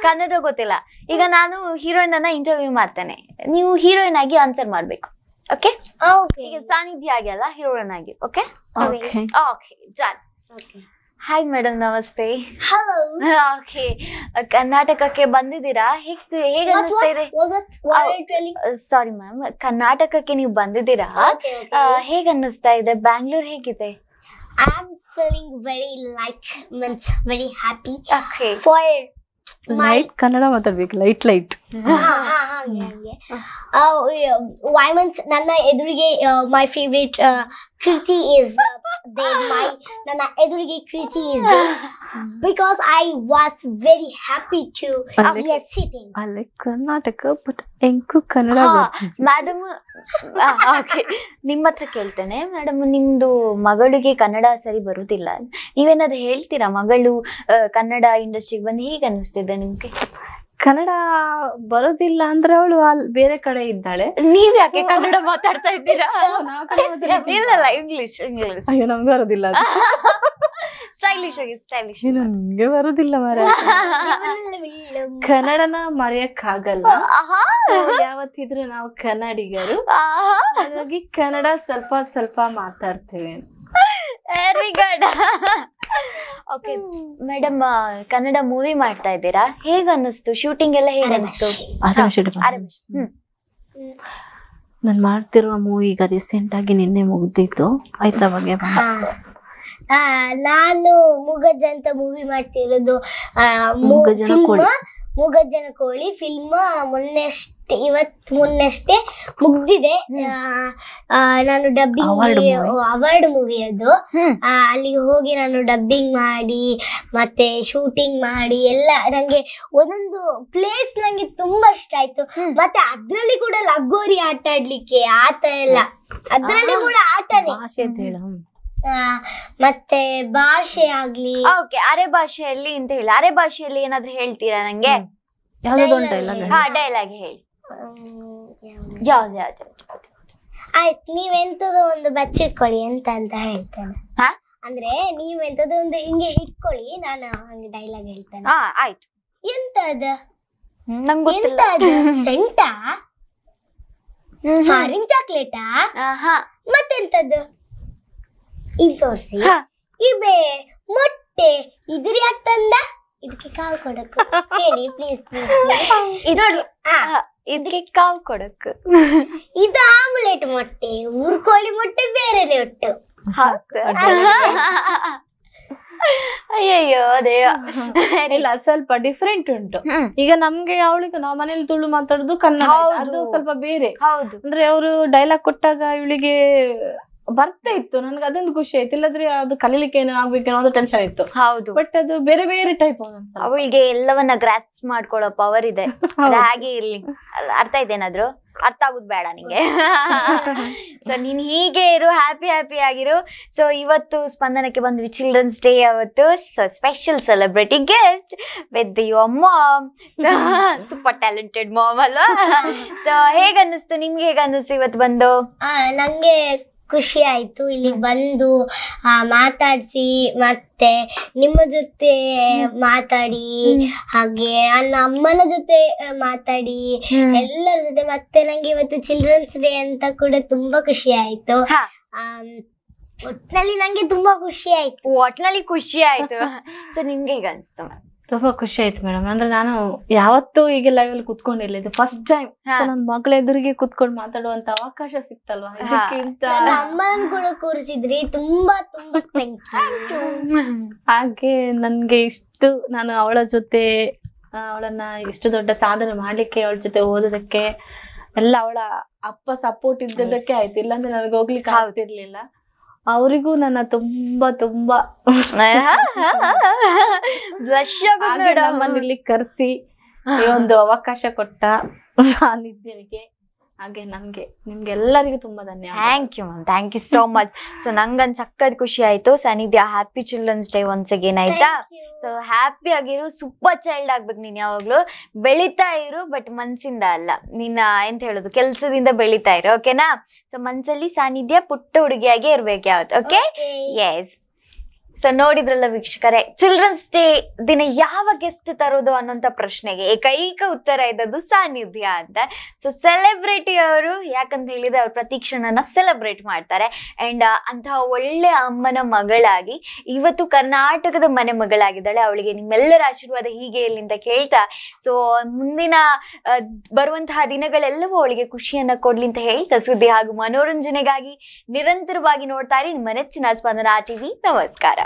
ಕನ್ನಡ ಗೊತ್ತಿಲ್ಲ. ಈಗ ನಾನು ಹೀರೋಯಿನ್ ಅನ್ನ ಇಂಟರ್ವ್ಯೂ ಮಾಡ್ತೇನೆ, ನೀವು ಹೀರೋಯಿನ್ ಆಗಿ ಆನ್ಸರ್ ಮಾಡ್ಬೇಕು. ಓಕೆ ಓಕೆ ಈಗ ಸಾನಿಧ್ಯ ಆಗಿಲ್ಲ ಹೀರೋಯಿನ್ ಆಗಿ. ಓಕೆ ಓಕೆ ಓಕೆ ಜಾನ್. ಹಾಯ್ ಮೇಡಮ್ ನಮಸ್ತೆ. ಹಲೋ. ಓಕೆ ಕರ್ನಾಟಕಕ್ಕೆ ಬಂದಿದ್ದೀರಾ? ಹೇಗೆ ಅನಿಸ್ತಾ ಇದೆ? ಸಾರಿ ಮ್ಯಾಮ್, ಕರ್ನಾಟಕಕ್ಕೆ ನೀವು ಬಂದಿದ್ದೀರಾ, ಹೇಗೆ ಅನ್ನಿಸ್ತಾ ಇದೆ? ಬ್ಯಾಂಗ್ಳೂರ್ ಹೇಗಿದೆ? I am feeling very happy. Okay. For light Kannada ಮಾತಾಡ್ಬೇಕು, ಲೈಟ್ why means ನನ್ನ ಎದುರಿಗೆ my favorite Kriti is there. ನನ್ನ ಎದುರಿಗೆ Kriti is there because I was very happy to be sitting. I like Karnataka but ಎಂಕು ಕನ್ನಡ. ಮೇಡಮ್ ಓಕೆ, ನಿಮ್ಮ ಹತ್ರ ಕೇಳ್ತೇನೆ ಮೇಡಮ್, ನಿಮ್ದು ಮಗಳಿಗೆ ಕನ್ನಡ ಸರಿ ಬರುದಿಲ್ಲ, ನೀವೇನಾದ್ರು ಹೇಳ್ತೀರಾ? ಮಗಳು ಕನ್ನಡ ಇಂಡಸ್ಟ್ರಿಗೆ ಬಂದು ಹೇಗೆ ಅನ್ನಿಸ್ತಿದೆ ನಿಮ್ಗೆ? ಕನ್ನಡ ಬರೋದಿಲ್ಲ ಅಂದ್ರೆ ಅವಳು ಅಲ್ಲಿ ಬೇರೆ ಕಡೆ ಇದ್ದಾಳೆ. ನೀವ್ ಯಾಕೆ ಕನ್ನಡ ಮಾತಾಡ್ತಾ ಇದ್ದೀರಾ? ಇಲ್ಲ ಇಂಗ್ಲಿಷ್. ಅಯ್ಯೋ ನಮ್ಗೆ ಬರೋದಿಲ್ಲ, ಸ್ಟೈಲಿಶ್ ನಿಮ್ಗೆ ಬರೋದಿಲ್ಲ ಮರ. ಕನ್ನಡನ ಮರೆಯಕ್ ಆಗಲ್ಲ, ಯಾವತ್ತಿದ್ರು ನಾವು ಕನ್ನಡಿಗರು, ಹಾಗಾಗಿ ಕನ್ನಡ ಸ್ವಲ್ಪ ಸ್ವಲ್ಪ ಮಾತಾಡ್ತೇವೆ. Very good. Okay madam, Kannada movie ಮಾಡ್ತಾ ಇದ್ದೀರಾ, ಹೇಗ ಅನ್ನಿಸ್ತು? ಶೂಟಿಂಗ್ ಎಲ್ಲ ಹೇಗ ಅನ್ನಿಸ್ತು? ನಾನು ಮಾಡ್ತಿರುವ ಮೂವಿ ಈಗ ರೀಸೆಂಟ್ ಆಗಿ ನಿನ್ನೆ ಮುಗ್ದಿತ್ತು, ಆಯ್ತಾ ಬಗ್ಗೆ ನಾನು ಮೂಗಜ್ಜ ಅಂತ ಮೂವಿ ಮಾಡ್ತಿರೋದು. ಮೂಗಜ್ಜನ ಕೋಳಿ ಫಿಲ್ಮ್ ಮೊನ್ನೆಷ್ಟೇ ಮುಗ್ದಿದೆ. ನಾನು ಡಬ್ಬಿಂಗ್ ಅವಾರ್ಡ್ ಮೂವಿ ಅದು. ಅಲ್ಲಿಗೆ ಹೋಗಿ ನಾನು ಡಬ್ಬಿಂಗ್ ಮಾಡಿ ಮತ್ತೆ ಶೂಟಿಂಗ್ ಮಾಡಿ ಎಲ್ಲ, ನಂಗೆ ಒಂದೊಂದು ಪ್ಲೇಸ್ ನಂಗೆ ತುಂಬಾ ಇಷ್ಟ ಆಯ್ತು. ಮತ್ತೆ ಅದ್ರಲ್ಲಿ ಕೂಡ ಲಗೋರಿ ಆಟ ಆಡ್ಲಿಕ್ಕೆ ಆತ ಎಲ್ಲ ಅದ್ರಲ್ಲಿ ಕೂಡ ಆಟನೇ. ಮತ್ತೆ ಭಾಷೆ ಆಗ್ಲಿ, ಓಕೆ ಅರೆ ಭಾಷೆಯಲ್ಲಿ ಅಂತ ಹೇಳಿ, ಅರೆ ಭಾಷೆಯಲ್ಲಿ ಏನಾದ್ರು ಹೇಳ್ತೀರಾ ನಂಗೆ? ಡೈಲಾಗ್ ಹೇಳಿ. ಯಾವ್ದು? ಆಯ್ತು, ನೀವೆಂತದೋ ಒಂದು ಬಚ್ಚಿಟ್ಕೊಳ್ಳಿ ಅಂತ ಹೇಳ್ತೇನೆ. ಅಂದ್ರೆ ನೀವೆಂತದೋ ಒಂದು ಹಿಂಗೆ ಇಟ್ಕೊಳ್ಳಿ, ನಾನು ಹಂಗೆ ಡೈಲಾಗ್ ಹೇಳ್ತೇನೆ. ಆಯ್ತು. ಎಂತದ ಸೆಂಟಾ, ಫಾರಿನ್ ಚಾಕ್ಲೇಟಾ, ಮತ್ತೆಂತದ್ದು ಇದು ತೋರ್ಸಿ. ಇಬೆ ಮೊಟ್ಟೆ ಇದ್ರ ಯಾಕೆ ತಂದ? ಇದಕ್ಕೆ ಕಾವು ಕೊಡಕ್ಕು ಹೇಳಿ ಪ್ಲೀಸ್ ಪ್ಲೀಸ್. ನೋಡಿ ಇದಕ್ಕೆ ಕಾವು ಕೊಡಕ್ಕು. ಇದು ಆಮ್ಲೆಟ್ ಮೊಟ್ಟೆ, ಊರ್ಕೋಳಿ ಮೊಟ್ಟೆ ಬೇರೆನೆ ಉಂಟು. ಅಯ್ಯಯ್ಯೋ ಅದೇ ಇಲ್ಲ, ಸ್ವಲ್ಪ ಡಿಫ್ರೆಂಟ್ ಉಂಟು. ಈಗ ನಮ್ಗೆ ಅವಳಿಗೆ ನಾವು ಮನೇಲಿ ತುಳು ಮಾತಾಡೋದು ಕನ್ನಡ, ಅದು ಸ್ವಲ್ಪ ಬೇರೆ. ಹೌದು, ಅಂದ್ರೆ ಅವರು ಡೈಲಾಗ್ ಕೊಟ್ಟಾಗ ಇವಳಿಗೆ ಬರ್ತಾ ಇತ್ತು, ನನ್ಗೆ ಅದೊಂದು ಖುಷಿ ಆಯ್ತು. ಇಲ್ಲದ್ರೆ ಅದು ಕಲೀಲಿಕ್ಕೆ ಏನೋ ಆಗ್ಬೇಕೇನೋ ಅದು ಟೆನ್ಷನ್ ಇತ್ತು. ಹೌದು, ಬಟ್ ಅದು ಬೇರೆ ಬೇರೆ ಟೈಪ್. ಅವಳಿಗೆ ಎಲ್ಲವನ್ನ ಗ್ರಾಸ್ಪ್ ಮಾಡ್ಕೊಳ್ಳೋ ಪವರ್ ಇದೆ, ಹಾಗೆ ಇರ್ಲಿ. ಅರ್ಥ ಇದೇನಾದ್ರು? ಅರ್ಥ ಆಗುದ್ ಬೇಡ ನಿಂಗೆ. ಸೊ ನೀನ್ ಹೀಗೆ ಇರು, ಹ್ಯಾಪಿ ಆಗಿರು. ಸೊ ಇವತ್ತು ಸ್ಪಂದನಕ್ಕೆ ಬಂದ್ವಿ, ಚಿಲ್ಡ್ರನ್ಸ್ ಡೇ ಅವತ್ತು. So special celebrity guest with your mom. So super talented mom ಅಲ್ವಾ? ಸೊ ಹೇಗ ಅನ್ನಿಸ್ತು ನಿಮ್ಗೆ? ಹೇಗ ಅನ್ನಿಸ್ತು ಇವತ್ತು ಬಂದು? ನಂಗೆ ಖುಷಿ ಆಯ್ತು ಇಲ್ಲಿಗೆ ಬಂದು ಮಾತಾಡ್ಸಿ, ಮತ್ತೆ ನಿಮ್ಮ ಜೊತೆ ಮಾತಾಡಿ, ಹಾಗೆ ನನ್ನ ಅಮ್ಮನ ಜೊತೆ ಮಾತಾಡಿ, ಎಲ್ಲರ ಜೊತೆ. ಮತ್ತೆ ನಂಗೆ ಇವತ್ತು ಚಿಲ್ಡ್ರನ್ಸ್ ಡೇ ಅಂತ ಕೂಡ ತುಂಬಾ ಖುಷಿ ಆಯ್ತು. ಒಟ್ನಲ್ಲಿ ನಂಗೆ ತುಂಬಾ ಖುಷಿ ಆಯ್ತು. ಸೊ ನಿಮ್ಗೆ ಹೇಗ ಅನ್ಸ್ತು? ತುಂಬಾ ಖುಷಿ ಆಯ್ತು ಮೇಡಮ್. ಅಂದ್ರೆ ನಾನು ಯಾವತ್ತೂ ಈಗ ಲೈವ್ ಅಲ್ಲಿ ಕುತ್ಕೊಂಡಿಲ್ಲ, ಇದು ಫಸ್ಟ್ ಟೈಮ್ ನನ್ನ ಮಗಳ ಎದುರಿಗೆ ಕುತ್ಕೊಂಡು ಮಾತಾಡುವಂತ ಅವಕಾಶ ಸಿಕ್ತಲ್ವಾ. ಇದಕ್ಕಿಂತ ಅಮ್ಮನ ಕೂಡ ಕೂರಿಸಿದ್ರಿ, ತುಂಬಾ ತುಂಬಾ ಹಾಗೆ ನನ್ಗೆ ಇಷ್ಟು, ನಾನು ಅವಳ ಜೊತೆ ಅವಳನ್ನ ಇಷ್ಟು ದೊಡ್ಡ ಸಾಧನೆ ಮಾಡ್ಲಿಕ್ಕೆ, ಅವಳ ಜೊತೆ ಓದೋದಕ್ಕೆ ಎಲ್ಲ ಅವಳ ಅಪ್ಪ ಸಪೋರ್ಟ್ ಇದ್ದದಕ್ಕೆ ಆಯ್ತು. ಇಲ್ಲಾಂದ್ರೆ ನನಗೆ ಹೋಗ್ಲಿಕ್ಕೆ ಆಗ್ತಿರ್ಲಿಲ್ಲ. ಅವರಿಗೂ ನನ್ನ ತುಂಬಾ ತುಂಬಾ ನಮ್ಮಲ್ಲಿ ಕರ್ಸಿ ಈ ಒಂದು ಅವಕಾಶ ಕೊಟ್ಟ ಸಾನಿಧ್ಯನಿಗೆ, ಹಾಗೆ ನಮ್ಗೆ ನಿಮ್ಗೆಲ್ಲರಿಗೂ ತುಂಬಾ ಧನ್ಯವಾದ. Thank you ma'am, thank you so much. So ನಂಗನ್ ಸಕ್ಕತ್ ಖುಷಿ ಆಯ್ತು. Sannidhya, happy children's day once again, ಆಯ್ತಾ? ಸೊ ಹ್ಯಾಪಿ ಆಗಿರು, ಸೂಪರ್ ಚೈಲ್ಡ್ ಆಗ್ಬೇಕು ನೀನ್ ಯಾವಾಗ್ಲೂ. ಬೆಳಿತಾ ಇರು, ಬಟ್ ಮನ್ಸಿಂದ ಅಲ್ಲ, ನೀನ್ ಎಂತ ಹೇಳುದು, ಕೆಲ್ಸದಿಂದ ಬೆಳಿತಾ ಇರು, ಓಕೆನಾ? ಸೊ ಮನ್ಸಲ್ಲಿ ಸಾನಿಧ್ಯ ಪುಟ್ಟ ಹುಡುಗಿಯಾಗೆ ಇರ್ಬೇಕು ಯಾವತ್ತು, ಓಕೆ? ಎಸ್. ಸೊ ನೋಡಿದ್ರಲ್ಲ ವೀಕ್ಷಕರೇ, ಚಿಲ್ಡ್ರನ್ಸ್ ಡೇ ದಿನ ಯಾವ ಗೆಸ್ಟ್ ತರೋದು ಅನ್ನೋಂಥ ಪ್ರಶ್ನೆಗೆ ಏಕೈಕ ಉತ್ತರ ಇದ್ದದ್ದು ಸಾನ್ನಿಧ್ಯ ಅಂತ. ಸೊ ಸೆಲೆಬ್ರಿಟಿ ಅವರು ಯಾಕಂತ ಹೇಳಿದ್ರೆ ಅವ್ರ ಪ್ರತಿ ಕ್ಷಣನ ಸೆಲೆಬ್ರೇಟ್ ಮಾಡ್ತಾರೆ. ಅಂಡ್ ಅಂತಹ ಒಳ್ಳೆ ಅಮ್ಮನ ಮಗಳಾಗಿ ಇವತ್ತು ಕರ್ನಾಟಕದ ಮನೆ ಮಗಳಾಗಿದ್ದಾಳೆ. ಅವಳಿಗೆ ನಿಮ್ಮೆಲ್ಲರ ಆಶೀರ್ವಾದ ಹೀಗೆ ಇಲ್ಲಿ ಅಂತ ಕೇಳ್ತಾ, ಸೊ ಮುಂದಿನ ಬರುವಂತಹ ದಿನಗಳೆಲ್ಲವೂ ಅವಳಿಗೆ ಖುಷಿಯನ್ನ ಕೊಡ್ಲಿ ಅಂತ ಹೇಳ್ತಾ, ಸುದ್ದಿ ಹಾಗೂ ಮನೋರಂಜನೆಗಾಗಿ ನಿರಂತರವಾಗಿ ನೋಡ್ತಾ ಇರಿ ನಿಮ್ಮ ನೆಚ್ಚಿನ ಸ್ಪಂದನ ಟಿವಿ. ನಮಸ್ಕಾರ.